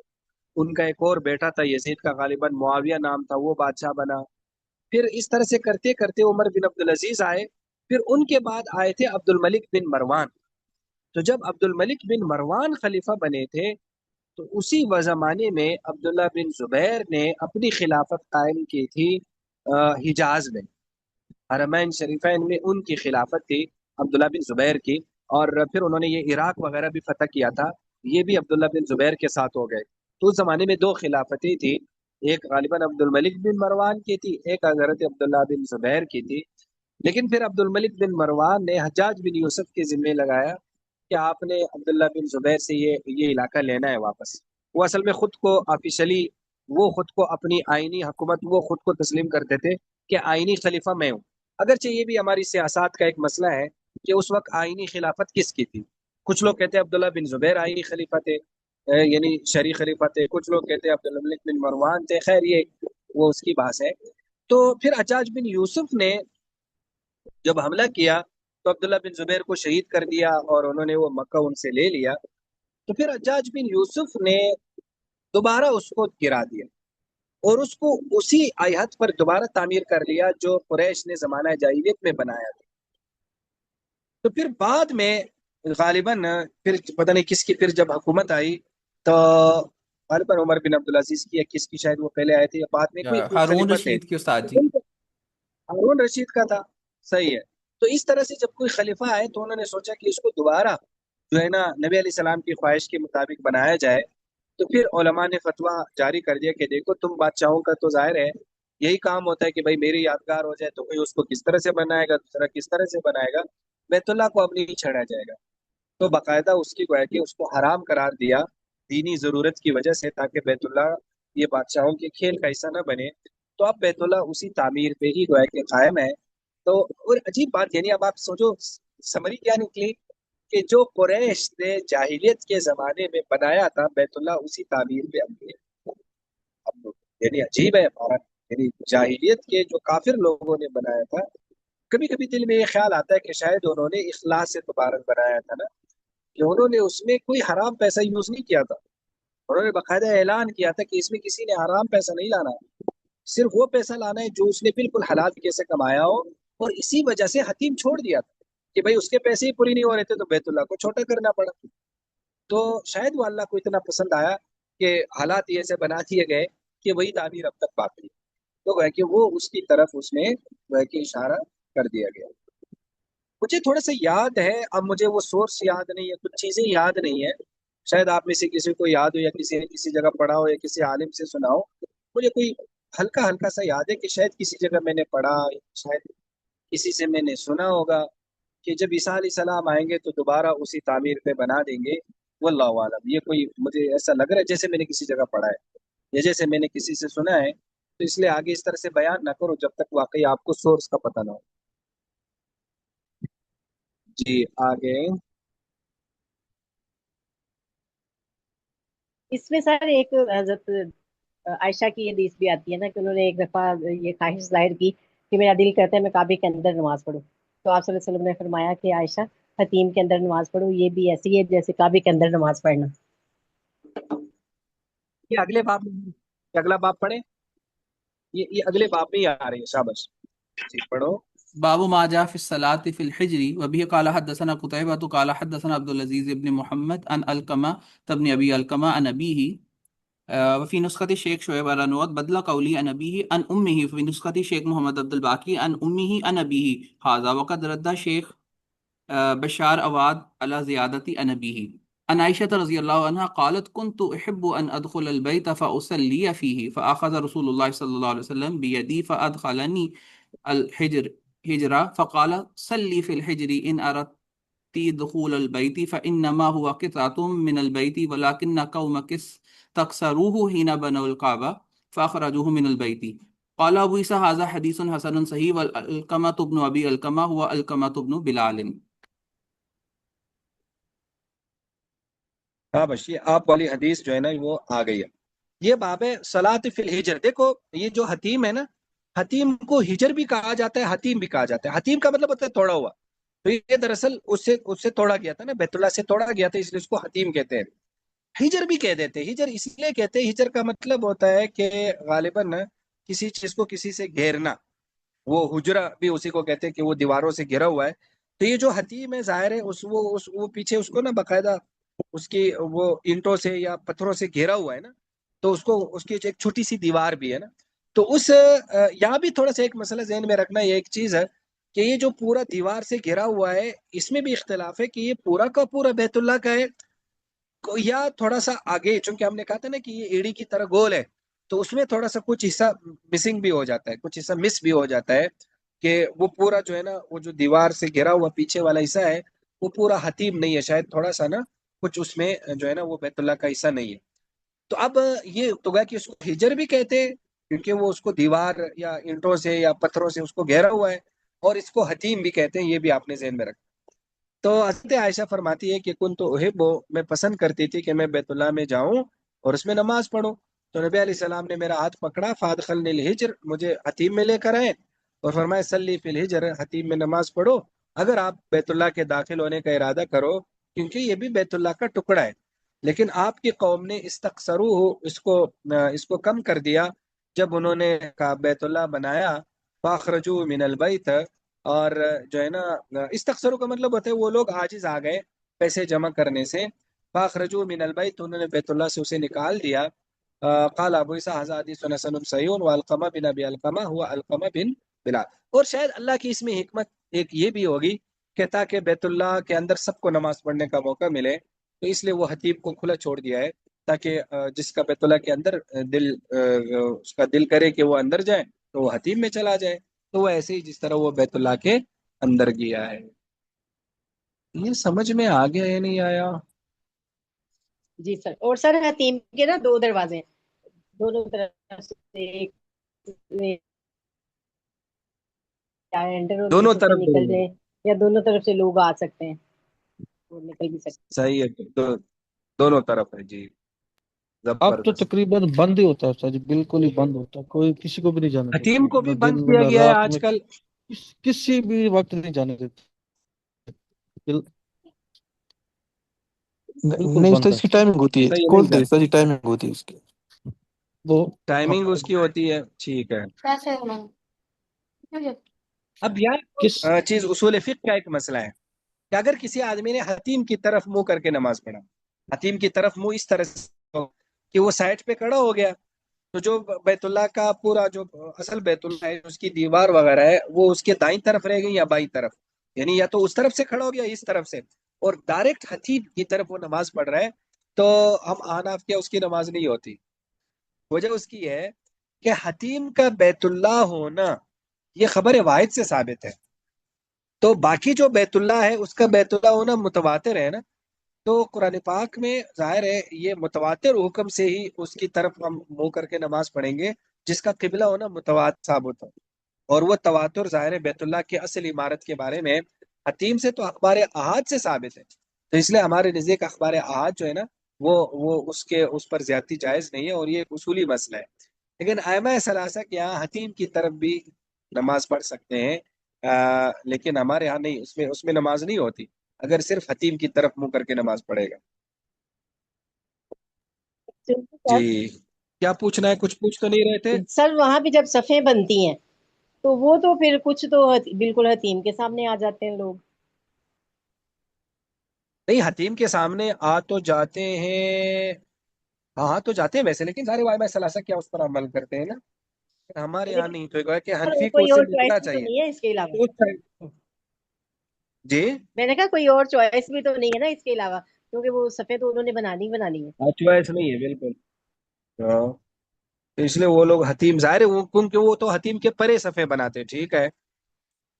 ان کا ایک اور بیٹا تھا یزید کا، غالباً معاویہ نام تھا، وہ بادشاہ بنا. پھر اس طرح سے کرتے کرتے عمر بن عبدالعزیز آئے. پھر ان کے بعد آئے تھے عبد الملک بن مروان. تو جب عبد الملک بن مروان خلیفہ بنے تھے تو اسی زمانے میں عبداللہ بن زبیر نے اپنی خلافت قائم کی تھی حجاز میں. حرمین شریفین میں ان کی خلافت تھی عبداللہ بن زبیر کی. اور پھر انہوں نے یہ عراق وغیرہ بھی فتح کیا تھا، یہ بھی عبداللہ بن زبیر کے ساتھ ہو گئے. تو اس زمانے میں دو خلافتیں تھی، ایک غالباً عبد الملک بن مروان کی تھی، ایک حضرت عبداللہ بن زبیر کی تھی. لیکن پھر عبد الملک بن مروان نے حجاج بن یوسف کے ذمے لگایا کہ آپ نے عبداللہ بن زبیر سے یہ علاقہ لینا ہے واپس. وہ اصل میں خود کو آفیشلی، وہ خود کو اپنی آئینی حکومت وہ خود کو تسلیم کرتے تھے کہ آئینی خلیفہ میں ہوں. اگرچہ یہ بھی ہماری سیاست کا ایک مسئلہ ہے کہ اس وقت آئینی خلافت کس کی تھی. کچھ لوگ کہتے ہیں عبداللہ بن زبیر آئینی خلیفہ تھے، یعنی شرعی خلیفہ تھے. کچھ لوگ کہتے ہیں عبدالملک بن مروان تھے. خیر یہ وہ اس کی بحث ہے. تو پھر حجاج بن یوسف نے جب حملہ کیا تو عبداللہ بن زبیر کو شہید کر دیا اور انہوں نے وہ مکہ ان سے لے لیا. تو پھر حجاج بن یوسف نے دوبارہ اس کو گرا دیا اور اس کو اسی آیت پر دوبارہ تعمیر کر لیا جو قریش نے زمانہ جاہلیت میں بنایا تھا. تو پھر بعد میں غالباً پھر پتہ نہیں کس کی پھر جب حکومت آئی تو غالباً عمر بن عبدالعزیز کی یا کس کی، شاید وہ پہلے آئے تھے یا بعد میں، کوئی ہارون خلیفہ تھے. رشید کے استاد جی. ہارون رشید کا تھا، صحیح ہے. تو اس طرح سے جب کوئی خلیفہ آئے تو انہوں نے سوچا کہ اس کو دوبارہ جو ہے نا نبی علیہ السلام کی خواہش کے مطابق بنایا جائے. تو پھر علماء نے فتویٰ جاری کر دیا کہ دیکھو تم بادشاہوں کا تو ظاہر ہے یہی کام ہوتا ہے کہ بھائی میری یادگار ہو جائے، تو کوئی اس کو کس طرح سے بنائے گا، دوسرا کس طرح سے بنائے گا. بیت اللہ کو اب نہیں چھڑا جائے گا. تو باقاعدہ اس کی گویا کہ اس کو حرام قرار دیا دینی ضرورت کی وجہ سے، تاکہ بیت اللہ یہ بادشاہوں کے کھیل کا حصہ نہ بنے. تو اب بیت اللہ اسی تعمیر پہ ہی گویا کہ قائم ہے. تو اور عجیب بات، یعنی اب آپ سوچو سمری کیا نکلی کہ جو قریش نے جاہلیت کے زمانے میں بنایا تھا بیت اللہ اسی تعمیر پہ اب یعنی عجیب ہے ہمارا. یعنی جاہلیت کے جو کافر لوگوں نے بنایا تھا، کبھی کبھی دل میں یہ خیال آتا ہے کہ شاید انہوں نے اخلاص سے مبارک بنایا تھا نا، کہ انہوں نے اس میں کوئی حرام پیسہ یوز نہیں کیا تھا. انہوں نے باقاعدہ اعلان کیا تھا کہ اس میں کسی نے حرام پیسہ نہیں لانا، صرف وہ پیسہ لانا ہے جو اس نے بالکل حلال طریقے سے کمایا ہو. اور اسی وجہ سے حتیم چھوڑ دیا تھا کہ بھائی اس کے پیسے ہی پوری نہیں ہو رہے تھے تو بیت اللہ کو چھوٹا کرنا پڑا. تو شاید وہ اللہ کو اتنا پسند آیا کہ حالات یہ سے بنا دیے گئے کہ وہی تعبیر اب تک باقی. تو وہ کہ وہ اس کی طرف اس میں وہ کہ اشارہ کر دیا گیا. مجھے تھوڑا سا یاد ہے، اب مجھے وہ سورس یاد نہیں ہے، کچھ چیزیں یاد نہیں ہے. شاید آپ میں سے کسی کو یاد ہو یا کسی نے کسی جگہ پڑھا ہو یا کسی عالم سے سنا ہو. مجھے کوئی ہلکا ہلکا سا یاد ہے کہ شاید کسی جگہ میں نے پڑھا، شاید کسی سے میں نے سنا ہوگا کہ جب عیسیٰ علیہ السلام آئیں گے تو دوبارہ اسی تعمیر پہ بنا دیں گے. واللہ عالم. یہ کوئی مجھے ایسا لگ رہا ہے جیسے میں نے کسی جگہ پڑھا ہے یا جیسے میں نے کسی سے سنا ہے. تو اس لیے آگے اس طرح سے بیان نہ کرو جب تک واقعی آپ کو سورس کا پتہ نہ ہو. جی آگے. اس میں سر ایک حضرت عائشہ کی حدیث بھی آتی ہے نا کہ انہوں نے ایک دفعہ یہ خواہش ظاہر کی کہ میرا دل کرتا ہے میں کعبے کے اندر نماز پڑھوں. تو آپ صلی اللہ علیہ وسلم نے فرمایا کہ عائشہ حتیم کے اندر نماز پڑھو، یہ بھی ایسی ہے جیسے کعبے کے اندر نماز پڑھنا. یہ اگلے باب میں، اگلا باب پڑھیں، یہ اگلے باب میں ہی آ رہی ہے. شاباش جی پڑھو. باب ما جاء في الصلاة في الحجر وبه قال حدثنا قتيبة قال حدثنا عبد العزيز بن محمد عن القمة بن أبي القمة عن أبيه وفي نسخة الشيخ شعيب الأنواد بدل قولي عن أبيه عن أمه في نسخة الشيخ محمد عبد الباقي عن أمه عن أبيه هذا وقد رد الشيخ بشار أواد على زيادة عن أبيه عن عائشة رضي الله عنها قالت كنت أحب أن أدخل البيت فأصلي فيه فأخذ رسول الله صلى الله عليه وسلم بيدي فأدخلني الحجر هجرة فقال صلي في الحجر إن أردت دخول البيت فإنما هو قطعة من البيت ولكن قومك استكثروه حين بنوا الكعبة فأخرجوه من البيت. قال أبو عيسى هذا حديث حسن صحيح والألقمة بن أبي القمة هو القمة بن بلال. ہاں بس یہ آپ والی حدیث جو ہے نا وہ آ گئی ہے. یہ باب ہے صلاۃ فی الحجر. دیکھو یہ جو حتیم ہے نا، حتیم کو ہجر بھی کہا جاتا ہے، حتیم بھی کہا جاتا ہے. حتیم کا مطلب ہوتا ہے توڑا ہوا. تو یہ دراصل اس سے توڑا گیا تھا نا، بیت اللہ سے توڑا گیا تھا، اس لیے اس کو حتیم کہتے ہیں. ہجر بھی کہہ دیتے ہیں. ہجر اس لیے کہتے ہیں، ہجر کا مطلب ہوتا ہے کہ غالباً کسی چیز کو کسی سے گھیرنا. وہ حجرہ بھی اسی کو کہتے ہیں کہ وہ دیواروں سے گھرا ہوا ہے. تو یہ جو حتیم ہے ظاہر ہے وہ پیچھے اس کو نا باقاعدہ اس کی وہ اینٹوں سے یا پتھروں سے گھیرا ہوا ہے نا، تو اس کی ایک چھوٹی سی دیوار بھی ہے نا. تو یہاں بھی تھوڑا سا ایک مسئلہ ذہن میں رکھنا، یہ ایک چیز ہے کہ یہ جو پورا دیوار سے گھرا ہوا ہے، اس میں بھی اختلاف ہے کہ یہ پورا کا پورا بیت اللہ کا ہے یا تھوڑا سا آگے. چونکہ ہم نے کہا تھا نا کہ یہ ایڑی کی طرح گول ہے، تو اس میں تھوڑا سا کچھ حصہ مسنگ بھی ہو جاتا ہے، کچھ حصہ مس بھی ہو جاتا ہے کہ وہ پورا جو ہے نا وہ جو دیوار سے گھرا ہوا پیچھے والا حصہ ہے وہ پورا حتیم نہیں ہے، شاید تھوڑا سا نا کچھ اس میں جو ہے نا وہ بیت اللہ کا حصہ نہیں ہے. تو اب یہ تو گیا کہ اس کو ہجر بھی کہتے ہیں کیونکہ وہ اس کو دیوار یا اینٹوں سے یا پتھروں سے اس کو گھیرا ہوا ہے، اور اس کو حتیم بھی کہتے ہیں. یہ بھی آپ نے ذہن میں رکھا. تو حضرت عائشہ فرماتی ہے کہ کن تو احب، میں پسند کرتی تھی کہ میں بیت اللہ میں جاؤں اور اس میں نماز پڑھوں. تو نبی علیہ السلام نے میرا ہاتھ پکڑا، فادخلنی الحجر، مجھے حتیم میں لے کر آئے اور فرمایا صلی فی الحجر، حتیم میں نماز پڑھو اگر آپ بیت اللہ کے داخل ہونے کا ارادہ کرو، کیونکہ یہ بھی بیت اللہ کا ٹکڑا ہے. لیکن آپ کی قوم نے استقصروہ، اس کو کم کر دیا جب انہوں نے بیت اللہ بنایا. فاخرجوا من البیت، اور جو ہے نا استقصروا کا مطلب ہوتا ہے وہ لوگ عاجز آ گئے پیسے جمع کرنے سے. فاخرجوا من البیت، انہوں نے بیت اللہ سے اسے نکال دیا. قال ابو عیسیٰ ھذا حدیث حسن صحیح والقمہ بن ابی القمہ ہوا القمہ بن بلال. اور شاید اللہ کی اس میں حکمت ایک یہ بھی ہوگی کہ تاکہ بیت اللہ کے اندر سب کو نماز پڑھنے کا موقع ملے، تو اس لیے وہ حتیم کو کھلا چھوڑ دیا ہے تاکہ جس کا بیت اللہ کے اندر اس کا دل کرے کہ وہ اندر جائے تو وہ حتیم میں چلا جائے. تو وہ ایسے ہی جس طرح وہ بیت اللہ کے اندر گیا ہے. یہ سمجھ میں آ گیا یا نہیں آیا؟ جی سر. اور سر حتیم کے نا 2 دروازے ہیں، دونوں طرف سے ایک انٹر ہو دونوں دوسرے سے طرف نکل دروازے. جائے، یا دونوں طرف سے لوگ آ سکتے ہیں اور نکل بھی سکتے صحیح ہے، دونوں طرف ہے. جی اب تو زبردست. تقریباً بند ہی ہوتا ہے سر جی، بالکل ہی بند ہوتا ہے، کوئی کسی کو بھی نہیں جانے حتیم کو دیتے، نہ بھی دن بند میں کیا نہ گیا ہے رات آج میں، کل. کسی بھی وقت نہیں جانے دیتے، بالکل نہیں، بند تو ہے. اس کی ٹائمنگ ہوتی ہے، صحیح نہیں کھولتے ہیں جان، سر جی، ٹائمنگ ہوتی ہے اس کی. وہ ٹائمنگ اس کی ہوتی ہے. ٹھیک ہے. اب کس یہاں چیز اصول فقہ کا ایک مسئلہ ہے کہ اگر کسی آدمی نے حتیم کی طرف منہ کر کے نماز پڑھا، حتیم کی طرف منہ اس طرح سے کہ وہ سائڈ پہ کھڑا ہو گیا، تو جو بیت اللہ کا پورا جو اصل بیت اللہ ہے اس کی دیوار وغیرہ ہے وہ اس کے دائیں طرف رہ گئی یا بائیں طرف، یعنی یا تو اس طرف سے کھڑا ہو گیا اس طرف سے، اور ڈائریکٹ حتیم کی طرف وہ نماز پڑھ رہا ہے، تو ہم احناف کیا اس کی نماز نہیں ہوتی. وجہ اس کی ہے کہ حتیم کا بیت اللہ ہونا یہ خبر واحد سے ثابت ہے، تو باقی جو بیت اللہ ہے اس کا بیت اللہ ہونا متواتر ہے نا. تو قرآن پاک میں ظاہر ہے یہ متواتر حکم سے ہی اس کی طرف ہم منہ کر کے نماز پڑھیں گے جس کا قبلہ ہونا متواتر ثابت ہو. اور وہ تواتر ظاہر ہے بیت اللہ کی اصل عمارت کے بارے میں حتیم سے تو اخبار احاد سے ثابت ہے. تو اس لیے ہمارے نزدیک اخبار احاد جو ہے نا وہ اس پر زیادتی جائز نہیں ہے، اور یہ ایک اصولی مسئلہ ہے. لیکن ائمہ ثلاثہ کے یہاں حتیم کی طرف بھی نماز پڑھ سکتے ہیں، لیکن ہمارے یہاں نہیں، اس میں نماز نہیں ہوتی اگر صرف حتیم کی طرف منہ کر کے نماز پڑھے گا. ہیں. جی کیا پوچھنا ہے؟ کچھ پوچھ تو نہیں رہے تھے؟ سر وہاں بھی جب صفیں بنتی ہیں تو وہ تو پھر کچھ تو بالکل حتیم کے سامنے آ جاتے ہیں لوگ. نہیں، حتیم کے سامنے آ تو جاتے ہیں، ہاں تو جاتے ہیں ویسے، لیکن سارے علماء ثلاثہ کیا اس پر عمل کرتے ہیں نا. ہمارے یہاں نہیں، تو کہ حنفی کو کوئی اسے اور چوائس رکنا بھی تو چاہیے. نہیں ہے اس کے علاوہ. تو اس طرح- جی میں نے کہا کوئی اور چوائس بھی تو نہیں ہے نا اس کے علاوہ، کیونکہ وہ صفیں تو انہوں نے بنانی ہے. چوائس نہیں ہے بالکل. ہاں، تو اس لیے وہ لوگ حتیم ظاہر ہے کیونکہ وہ تو حتیم کے پرے صفے بناتے ہیں. ٹھیک ہے،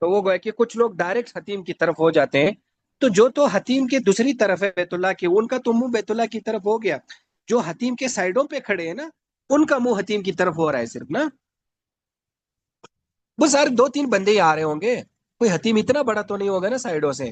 تو وہ گویا کہ کچھ لوگ ڈائریکٹ حتیم کی طرف ہو جاتے ہیں، تو جو تو حتیم کی دوسری طرف ہے بیت اللہ کی، ان کا تو منہ بیت اللہ کی طرف ہو گیا. جو حتیم کے سائڈوں پہ کھڑے ہیں نا ان کا منہ حتیم کی طرف ہو رہا ہے صرف نا. بس سارے 2-3 بندے ہی آ رہے ہوں گے، کوئی حتیم اتنا بڑا تو نہیں ہوگا نا سائڈوں سے.